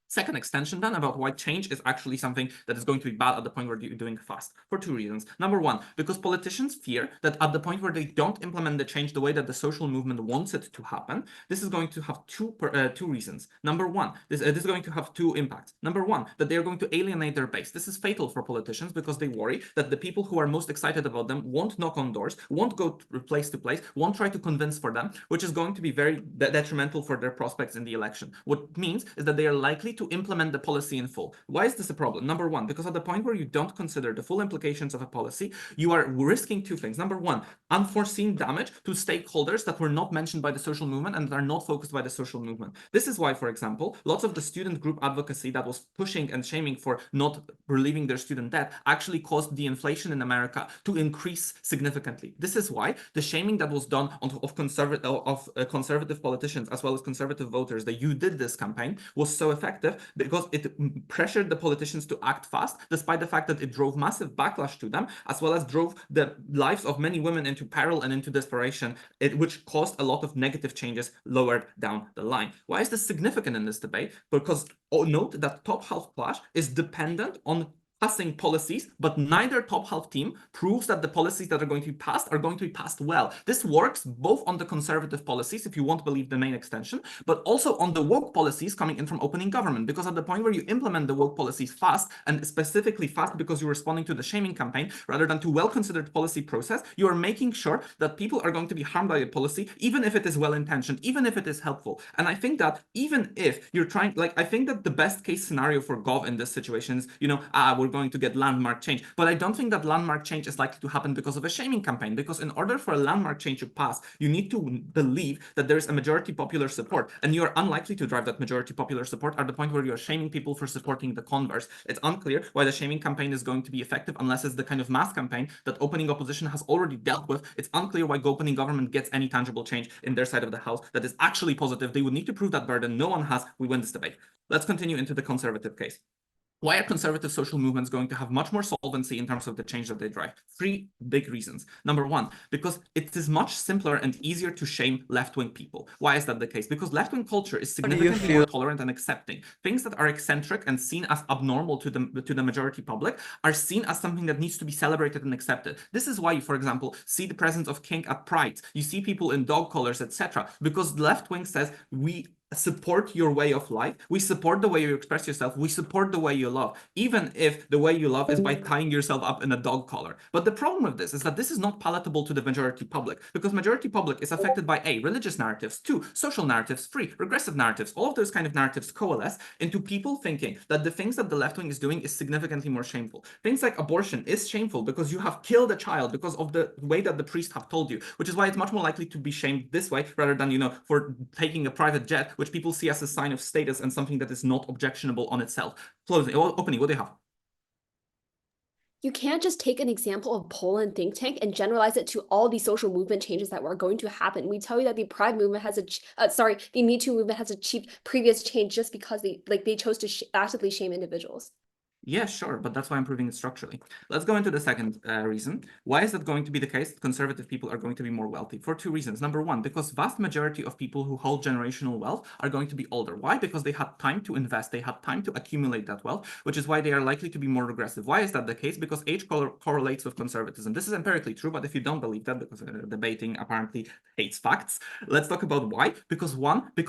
Second extension then about why change is actually something that is going to be bad at the point where you're doing fast, for two reasons. Number one, because politicians fear that at the point where they don't implement the change the way that the social movement wants it to happen, this is going to have two reasons. Number one, this is going to have two impacts. Number one, that they are going to alienate their base. This is fatal for politicians because they worry that the people who are most excited about them won't knock on doors, won't go place to place, won't try to convince for them, which is going to be very detrimental for their prospects in the election. What means is that they are likely to implement the policy in full. Why is this a problem? Number one, because at the point where you don't consider the full implications of a policy, you are risking two things. Number one, unforeseen damage to stakeholders that were not mentioned by the social movement and that are not focused by the social movement. This is why, for example, lots of the student group advocacy that was pushing and shaming for not relieving their student debt actually caused the inflation in America to increase significantly. This is why the shaming that was done of conservative politicians as well as conservative voters, the "You Did This" campaign, was so effective because it pressured the politicians to act fast, despite the fact that it drove massive backlash to them, as well as drove the lives of many women into peril and into desperation, which caused a lot of negative changes lowered down the line. Why is this significant in this debate? Because note that top half clash is dependent on passing policies, but neither top half team proves that the policies that are going to be passed well. This works both on the conservative policies, if you want to believe the main extension, but also on the woke policies coming in from opening government, because at the point where you implement the woke policies fast, and specifically fast because you're responding to the shaming campaign rather than to well-considered policy process, you are making sure that people are going to be harmed by a policy, even if it is well-intentioned, even if it is helpful. And I think that even if you're trying, I think that the best case scenario for Gov in this situation is, we're going to get landmark change. But I don't think that landmark change is likely to happen because of a shaming campaign, because in order for a landmark change to pass, you need to believe that there is a majority popular support, and you are unlikely to drive that majority popular support at the point where you're shaming people for supporting the converse. It's unclear why the shaming campaign is going to be effective unless it's the kind of mass campaign that opening opposition has already dealt with. It's unclear why opening government gets any tangible change in their side of the house that is actually positive. They would need to prove that burden. No one has. We win this debate. Let's continue into the conservative case. Why are conservative social movements going to have much more solvency in terms of the change that they drive? Three big reasons. Number one, because it is much simpler and easier to shame left-wing people. Why is that the case? Because left-wing culture is significantly more tolerant and accepting. Things that are eccentric and seen as abnormal to the majority public are seen as something that needs to be celebrated and accepted. This is why you, for example, see the presence of kink at prides. You see people in dog collars, etc. Because the left-wing says we support your way of life. We support the way you express yourself. We support the way you love, even if the way you love is by tying yourself up in a dog collar. But the problem with this is that this is not palatable to the majority public, because majority public is affected by A, religious narratives, 2, social narratives, 3, regressive narratives. All of those kind of narratives coalesce into people thinking that the things that the left wing is doing is significantly more shameful. Things like abortion is shameful because you have killed a child because of the way that the priests have told you, which is why it's much more likely to be shamed this way rather than, for taking a private jet, which people see as a sign of status and something that is not objectionable on itself. Closing, opening, what do you have? You can't just take an example of Poland think tank and generalize it to all the social movement changes that were going to happen. We tell you that the Pride movement has the Me Too movement has achieved previous change just because they chose to actively shame individuals. Yeah, sure, but that's why I'm proving it structurally. Let's go into the second reason. Why is that going to be the case? Conservative people are going to be more wealthy for 2 reasons. Number one, because vast majority of people who hold generational wealth are going to be older. Why? Because they had time to invest, they had time to accumulate that wealth, which is why they are likely to be more regressive. Why is that the case? Because age correlates with conservatism. This is empirically true, but if you don't believe that, because debating apparently hates facts, let's talk about why. Because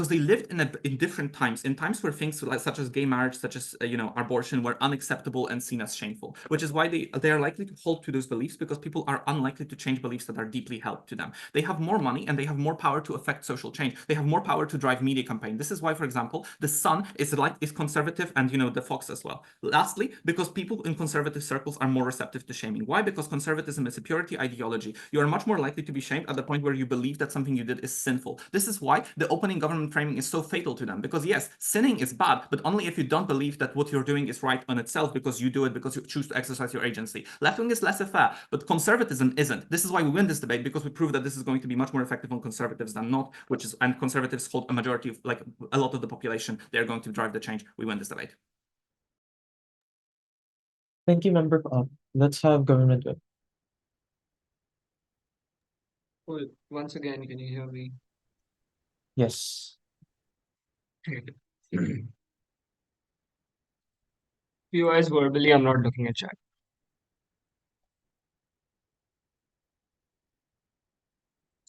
they lived in different times, in times where things such as gay marriage, such as abortion were unacceptable and seen as shameful, which is why they are likely to hold to those beliefs, because people are unlikely to change beliefs that are deeply held to them. They have more money and they have more power to affect social change. They have more power to drive media campaign. This is why, for example, the Sun is conservative, and the Fox as well. Lastly, because people in conservative circles are more receptive to shaming. Why? Because conservatism is a purity ideology. You are much more likely to be shamed at the point where you believe that something you did is sinful. This is why the opening government framing is so fatal to them, because yes, sinning is bad, but only if you don't believe that what you're doing is right on itself, because you do it because you choose to exercise your agency. Left wing is laissez-faire, but conservatism isn't. This is why we win this debate, because we prove that this is going to be much more effective on conservatives than not, and conservatives hold a majority of, a lot of the population. They're going to drive the change. We win this debate. Thank you, Member Pop. Let's have government whip. Well, once again, can you hear me? Yes. POS verbally, I'm not looking at chat.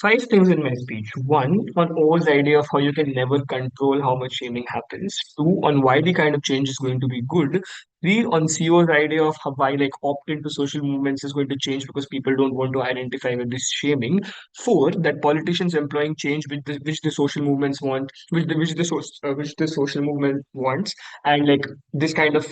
5 things in my speech. 1, on O's idea of how you can never control how much shaming happens. 2, on why the kind of change is going to be good. 3, on CO's idea of how why opt into social movements is going to change because people don't want to identify with this shaming. 4, that politicians employing change which the social movements want, which the social movement wants, and this kind of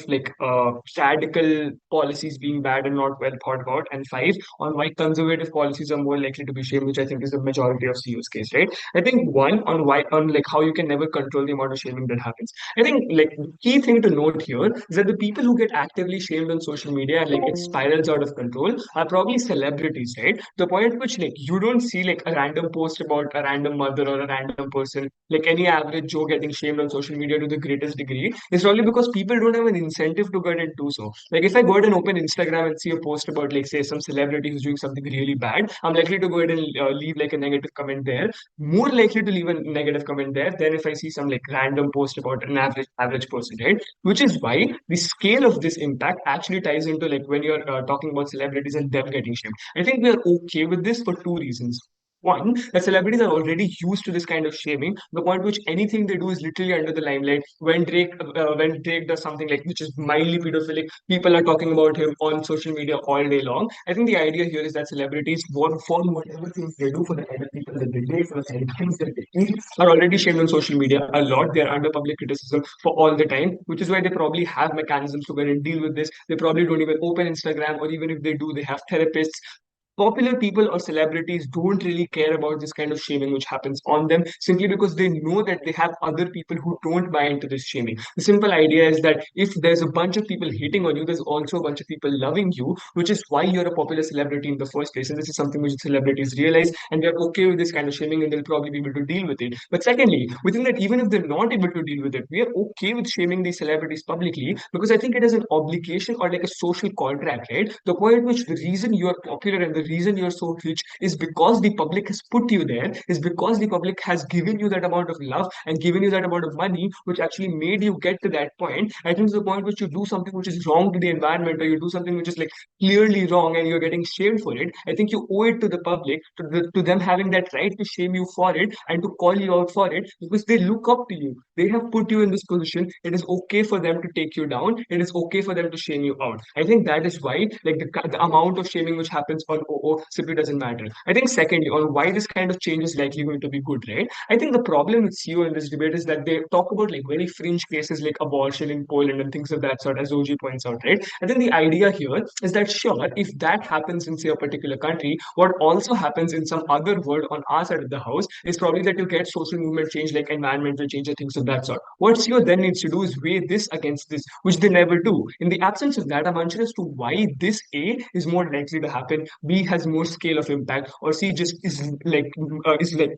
radical policies being bad and not well thought about. And 5, on why conservative policies are more likely to be shamed, which I think is the majority of CU's case, right? I think 1, on how you can never control the amount of shaming that happens. I think the key thing to note here is that the people who get actively shamed on social media and it spirals out of control are probably celebrities, right? The point at which you don't see a random post about a random mother or a random person, any average Joe getting shamed on social media to the greatest degree is probably because people don't have an incentive to go ahead and do so. If I go ahead and open Instagram and see a post about say some celebrity who's doing something really bad, I'm likely to go ahead and leave a negative comment there. More likely to leave a negative comment there than if I see some random post about an average person, right? Which is why the scale of this impact actually ties into when you're talking about celebrities and them getting shamed. I think we are okay with this for 2 reasons. one, that celebrities are already used to this kind of shaming, the point which anything they do is literally under the limelight. When Drake does something like which is mildly pedophilic, people are talking about him on social media all day long. I think the idea here is that celebrities, for whatever things they do, for the kind of people that they date, for the kind of things that they eat, are already shamed on social media a lot. They're under public criticism for all the time, which is why they probably have mechanisms to go and deal with this. They probably don't even open Instagram, or even if they do, they have therapists. Popular people or celebrities don't really care about this kind of shaming which happens on them, simply because they know that they have other people who don't buy into this shaming. The simple idea is that if there's a bunch of people hating on you, there's also a bunch of people loving you, which is why you're a popular celebrity in the first place. And this is something which celebrities realize, and they're okay with this kind of shaming, and they'll probably be able to deal with it. But secondly, we think that even if they're not able to deal with it, we are okay with shaming these celebrities publicly, because I think it is an obligation or like a social contract, right? The point at which the reason you are popular and the reason you're so rich is because the public has put you there, is because the public has given you that amount of love and given you that amount of money, which actually made you get to that point. I think to the point which you do something which is wrong to the environment, or you do something which is like clearly wrong and you're getting shamed for it, I think you owe it to the public, to them having that right to shame you for it and to call you out for it, because they look up to you. They have put you in this position. It is okay for them to take you down. It is okay for them to shame you out. I think that is why, like, the amount of shaming which happens on OO simply doesn't matter. I think secondly, on why this kind of change is likely going to be good, right? I think the problem with CEO in this debate is that they talk about like very fringe cases like abortion in Poland and things of that sort, as OG points out, right? I think the idea here is that sure, if that happens in say a particular country, what also happens in some other world on our side of the house is probably that you get social movement change, like environmental change or things of that sort. What CEO then needs to do is weigh this against this, which they never do. In the absence of that, I'm unsure as to why this A is more likely to happen, B has more scale of impact, or C just is like the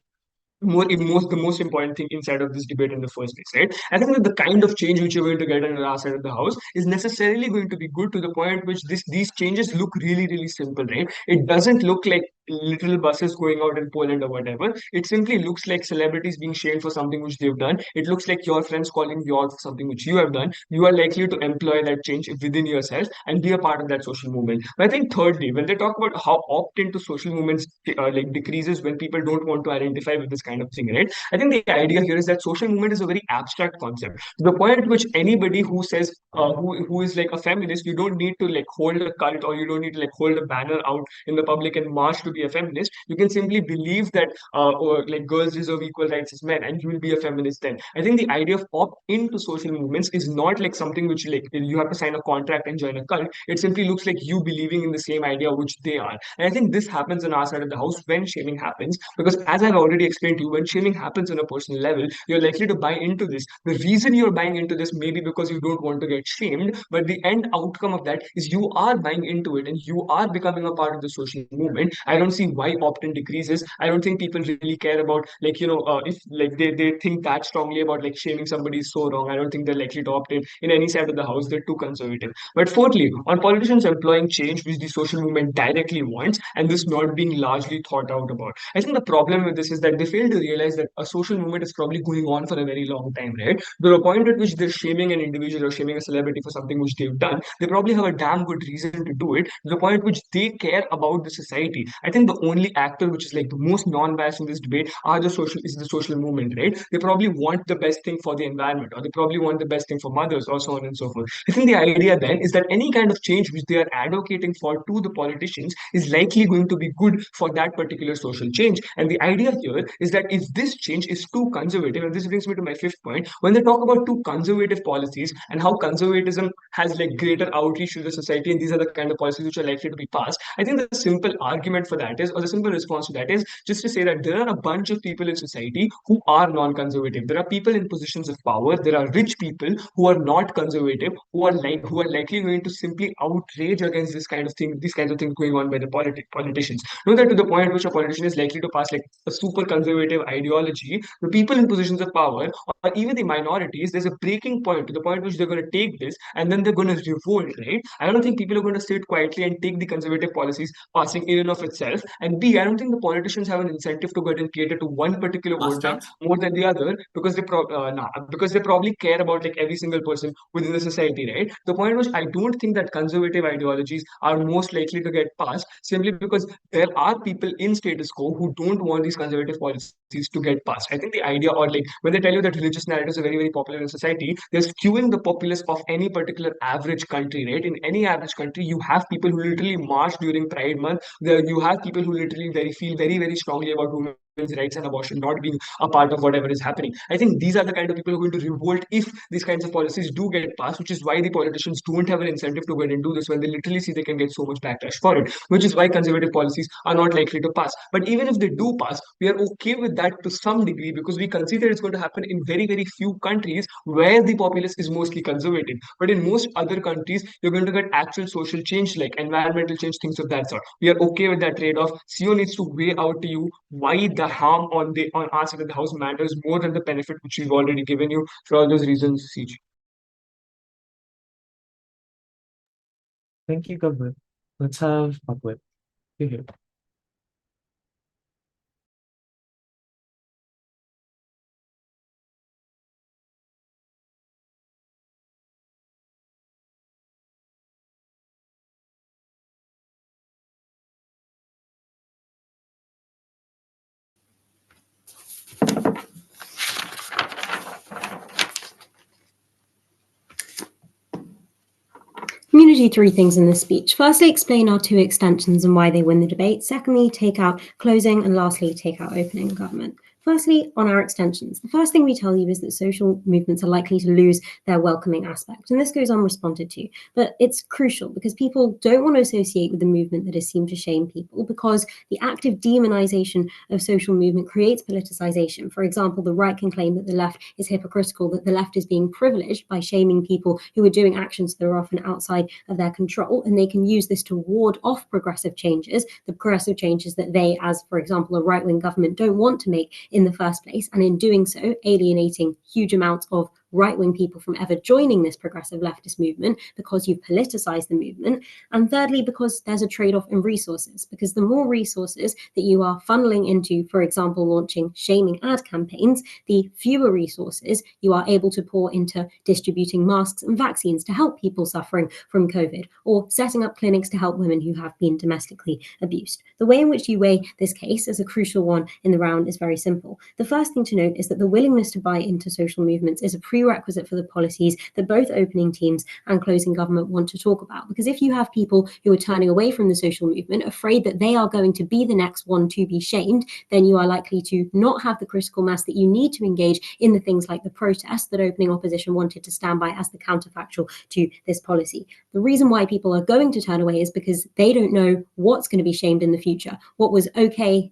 most important thing inside of this debate in the first place, right? I think that the kind of change which you're going to get on our side of the house is necessarily going to be good, to the point which these changes look really simple, right? It doesn't look like literal buses going out in Poland or whatever. It simply looks like celebrities being shamed for something which they've done. It looks like your friends calling you out for something which you have done. You are likely to employ that change within yourself and be a part of that social movement. But I think thirdly, when they talk about how opt-in to social movements like decreases when people don't want to identify with this kind of thing, right? I think the idea here is that social movement is a very abstract concept. To the point at which anybody who says who is like a feminist, you don't need to like hold a cult, or you don't need to like hold a banner out in the public and march to be a feminist. You can simply believe that or like girls deserve equal rights as men, and you will be a feminist then. I think the idea of opt into social movements is not like something which like you have to sign a contract and join a cult. It simply looks like you believing in the same idea which they are. And I think this happens on our side of the house when shaming happens, because as I've already explained to you, when shaming happens on a personal level, you're likely to buy into this. The reason you're buying into this may be because you don't want to get shamed, but the end outcome of that is you are buying into it and you are becoming a part of the social movement. I don't see why opt-in decreases. I don't think people really care about like if like they think that strongly about like shaming somebody is so wrong. I don't think they're likely to opt in any side of the house. They're too conservative. But fourthly, on politicians employing change which the social movement directly wants, and this not being largely thought out about. I think the problem with this is that they fail to realize that a social movement is probably going on for a very long time, right? The point at which they're shaming an individual or shaming a celebrity for something which they've done, they probably have a damn good reason to do it. To the point at which they care about the society. I think the only actor which is like the most non-biased in this debate is the social movement, right? They probably want the best thing for the environment, or they probably want the best thing for mothers, or so on and so forth. I think the idea then is that any kind of change which they are advocating for to the politicians is likely going to be good for that particular social change. And the idea here is that if this change is too conservative, and this brings me to my fifth point, when they talk about too conservative policies and how conservatism has like greater outreach to the society, and these are the kind of policies which are likely to be passed, I think the simple argument for that is, or the simple response to that is, just to say that there are a bunch of people in society who are non-conservative. There are people in positions of power. There are rich people who are not conservative, who are likely going to simply outrage against this kind of thing, these kinds of things going on by the politicians. Know that to the point at which a politician is likely to pass like a super conservative ideology, the people in positions of power, or even the minorities, there's a breaking point, to the point at which they're going to take this and then they're going to revolt, right? I don't think people are going to sit quietly and take the conservative policies passing in and of itself itself, and B, I don't think the politicians have an incentive to go ahead and cater to one particular Last vote bank chance. more than the other because because they probably care about like every single person within the society, right? The point was, I don't think that conservative ideologies are most likely to get passed simply because there are people in status quo who don't want these conservative policies to get passed. I think the idea, or like when they tell you that religious narratives are very, very popular in society, they're skewing the populace of any particular average country, right? In any average country, you have people who literally march during Pride Month. There, you have people who literally feel very, very strongly about women's rights and abortion not being a part of whatever is happening. I think these are the kind of people who are going to revolt if these kinds of policies do get passed, which is why the politicians don't have an incentive to go ahead and do this when they literally see they can get so much backlash for it, which is why conservative policies are not likely to pass. But even if they do pass, we are okay with that to some degree because we consider it's going to happen in very, very few countries where the populace is mostly conservative. But in most other countries, you're going to get actual social change like environmental change, things of that sort. We are okay with that trade-off. CEO needs to weigh out to you why the harm on our side of the house matters more than the benefit which we've already given you. For all those reasons, CG. Thank you, Gavin. Let's have Upwit. Here. Community three things in this speech. Firstly, explain our two extensions and why they win the debate. Secondly, take out closing. And lastly, take out opening government. Firstly, on our extensions, the first thing we tell you is that social movements are likely to lose their welcoming aspect. And this goes unresponded to, but it's crucial because people don't want to associate with the movement that is seen to shame people because the active demonization of social movement creates politicization. For example, the right can claim that the left is hypocritical, that the left is being privileged by shaming people who are doing actions that are often outside of their control, and they can use this to ward off progressive changes, the progressive changes that they, as for example, a right-wing government, don't want to make in the first place, and in doing so, alienating huge amounts of right-wing people from ever joining this progressive leftist movement because you've politicized the movement. And thirdly, because there's a trade-off in resources, because the more resources that you are funneling into, for example, launching shaming ad campaigns, the fewer resources you are able to pour into distributing masks and vaccines to help people suffering from COVID, or setting up clinics to help women who have been domestically abused. The way in which you weigh this case as a crucial one in the round is very simple. The first thing to note is that the willingness to buy into social movements is a prerequisite for the policies that both opening teams and closing government want to talk about. Because if you have people who are turning away from the social movement, afraid that they are going to be the next one to be shamed, then you are likely to not have the critical mass that you need to engage in the things like the protests that opening opposition wanted to stand by as the counterfactual to this policy. The reason why people are going to turn away is because they don't know what's going to be shamed in the future. What was okay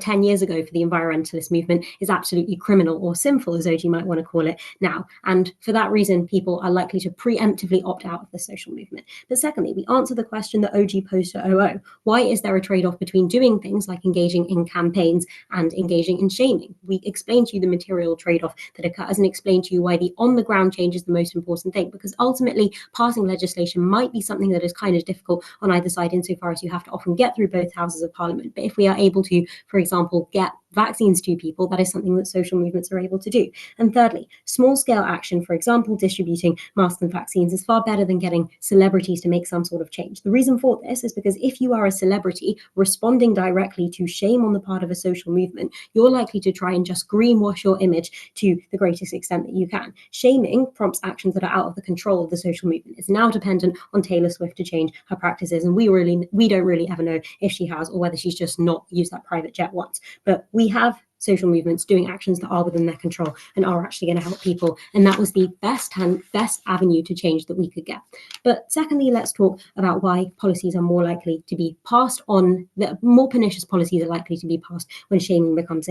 10 years ago for the environmentalist movement is absolutely criminal or sinful, as OG might want to call it now. And for that reason, people are likely to preemptively opt out of the social movement. But secondly, we answer the question that OG posed to OO. Why is there a trade-off between doing things like engaging in campaigns and engaging in shaming? We explain to you the material trade-off that occurs and explain to you why the on-the-ground change is the most important thing, because ultimately passing legislation might be something that is kind of difficult on either side insofar as you have to often get through both houses of parliament. But if we are able to, for example, get vaccines to people, that is something that social movements are able to do. And thirdly, small-scale action, for example, distributing masks and vaccines, is far better than getting celebrities to make some sort of change. The reason for this is because if you are a celebrity responding directly to shame on the part of a social movement, you're likely to try and just greenwash your image to the greatest extent that you can. Shaming prompts actions that are out of the control of the social movement. It's now dependent on Taylor Swift to change her practices, and we don't really ever know if she has or whether she's just not used that private jet once. But we have social movements doing actions that are within their control and are actually going to help people, and that was the best avenue to change that we could get. But secondly, let's talk about why policies are more likely to be passed on. The more pernicious policies are likely to be passed when shaming becomes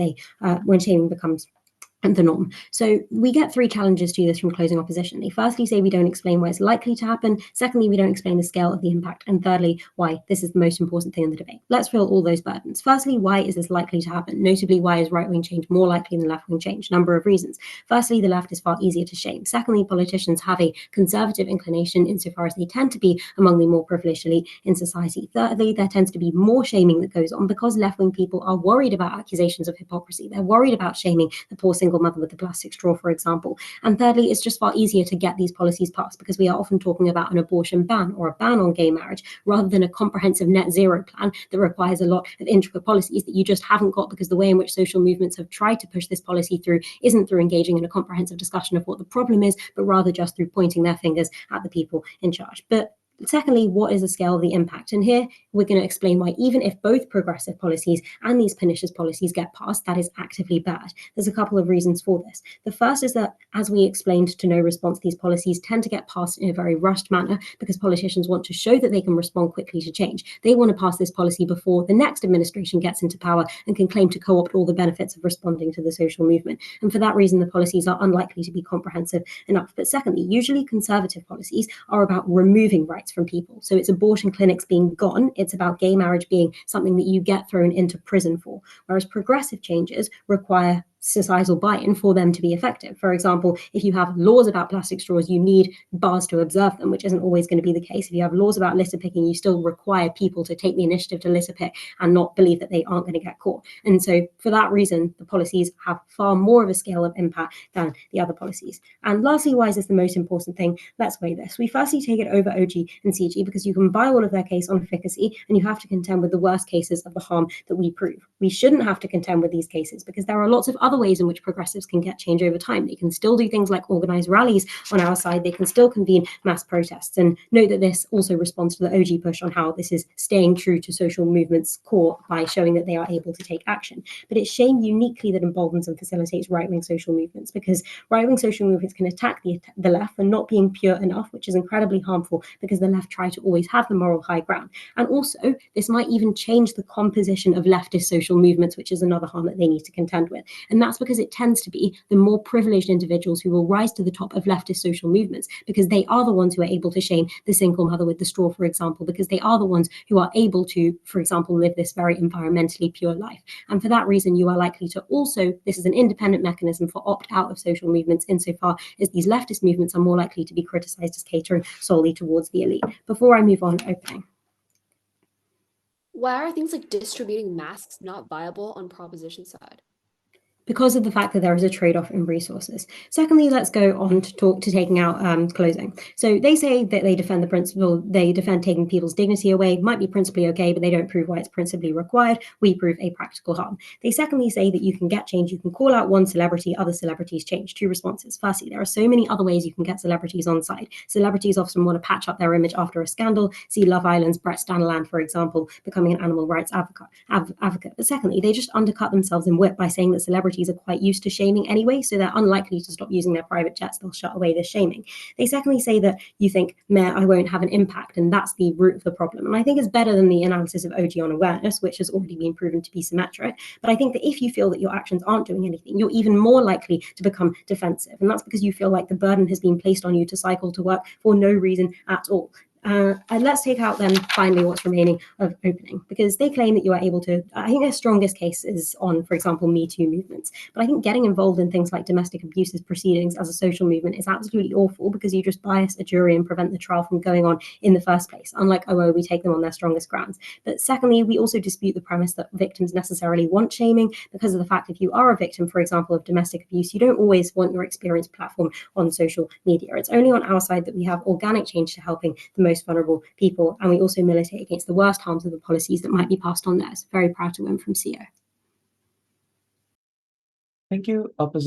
the norm. So we get three challenges to this from closing opposition. They firstly say we don't explain where it's likely to happen. Secondly, we don't explain the scale of the impact. And thirdly, why this is the most important thing in the debate. Let's fill all those burdens. Firstly, why is this likely to happen? Notably, why is right-wing change more likely than left-wing change? Number of reasons. Firstly, the left is far easier to shame. Secondly, politicians have a conservative inclination insofar as they tend to be among the more privileged elite in society. Thirdly, there tends to be more shaming that goes on because left-wing people are worried about accusations of hypocrisy. They're worried about shaming the poor single mother with the plastic straw, for example. And thirdly, it's just far easier to get these policies passed because we are often talking about an abortion ban or a ban on gay marriage rather than a comprehensive net zero plan that requires a lot of intricate policies that you just haven't got because the way in which social movements have tried to push this policy through isn't through engaging in a comprehensive discussion of what the problem is, but rather just through pointing their fingers at the people in charge. But secondly, what is the scale of the impact? And here we're going to explain why even if both progressive policies and these pernicious policies get passed, that is actively bad. There's a couple of reasons for this. The first is that, as we explained to no response, these policies tend to get passed in a very rushed manner because politicians want to show that they can respond quickly to change. They want to pass this policy before the next administration gets into power and can claim to co-opt all the benefits of responding to the social movement. And for that reason, the policies are unlikely to be comprehensive enough. But secondly, usually conservative policies are about removing rights from people. So it's abortion clinics being gone. It's about gay marriage being something that you get thrown into prison for. Whereas progressive changes require societal buy-in for them to be effective. For example, if you have laws about plastic straws, you need bars to observe them, which isn't always going to be the case. If you have laws about litter picking, you still require people to take the initiative to litter pick and not believe that they aren't going to get caught. And so for that reason, the policies have far more of a scale of impact than the other policies. And lastly, why is this the most important thing? Let's weigh this. We firstly take it over OG and CG because you can buy all of their case on efficacy and you have to contend with the worst cases of the harm that we prove. We shouldn't have to contend with these cases because there are lots of other ways in which progressives can get change over time. They can still do things like organize rallies on our side. They can still convene mass protests. And note that this also responds to the OG push on how this is staying true to social movements' core by showing that they are able to take action. But it's shame uniquely that emboldens and facilitates right-wing social movements because right-wing social movements can attack the left for not being pure enough, which is incredibly harmful because the left try to always have the moral high ground. And also, this might even change the composition of leftist social movements, which is another harm that they need to contend with. And that's because it tends to be the more privileged individuals who will rise to the top of leftist social movements because they are the ones who are able to shame the single mother with the straw, for example, because they are the ones who are able to, for example, live this very environmentally pure life. And for that reason, you are likely to also, this is an independent mechanism for opt-out of social movements insofar as these leftist movements are more likely to be criticized as catering solely towards the elite. Before I move on, opening. Why are things like distributing masks not viable on proposition side? Because of the fact that there is a trade-off in resources. Secondly, let's go on to talk to taking out closing. So they say that they defend the principle, they defend taking people's dignity away, might be principally okay, but they don't prove why it's principally required. We prove a practical harm. They secondly say that you can get change, you can call out one celebrity, other celebrities change. Two responses. Firstly, there are so many other ways you can get celebrities on side. Celebrities often want to patch up their image after a scandal. See Love Island's Brett Stanaland, for example, becoming an animal rights advocate. But secondly, they just undercut themselves in wit by saying that celebrities are quite used to shaming anyway, so they're unlikely to stop using their private jets. They'll shut away this shaming. They secondly say that you think, meh, I won't have an impact, and that's the root of the problem. And I think it's better than the analysis of OG on awareness, which has already been proven to be symmetric. But I think that if you feel that your actions aren't doing anything, you're even more likely to become defensive. And that's because you feel like the burden has been placed on you to cycle to work for no reason at all. And let's take out then finally what's remaining of opening, because they claim that you are able to, I think their strongest case is on, for example, Me Too movements. But I think getting involved in things like domestic abuses proceedings as a social movement is absolutely awful because you just bias a jury and prevent the trial from going on in the first place. Unlike OO, we take them on their strongest grounds. But secondly, we also dispute the premise that victims necessarily want shaming because of the fact if you are a victim, for example, of domestic abuse, you don't always want your experience platform on social media. It's only on our side that we have organic change to helping the most vulnerable people, and we also militate against the worst harms of the policies that might be passed on theirs. Very proud to win from CO. Thank you, opposition.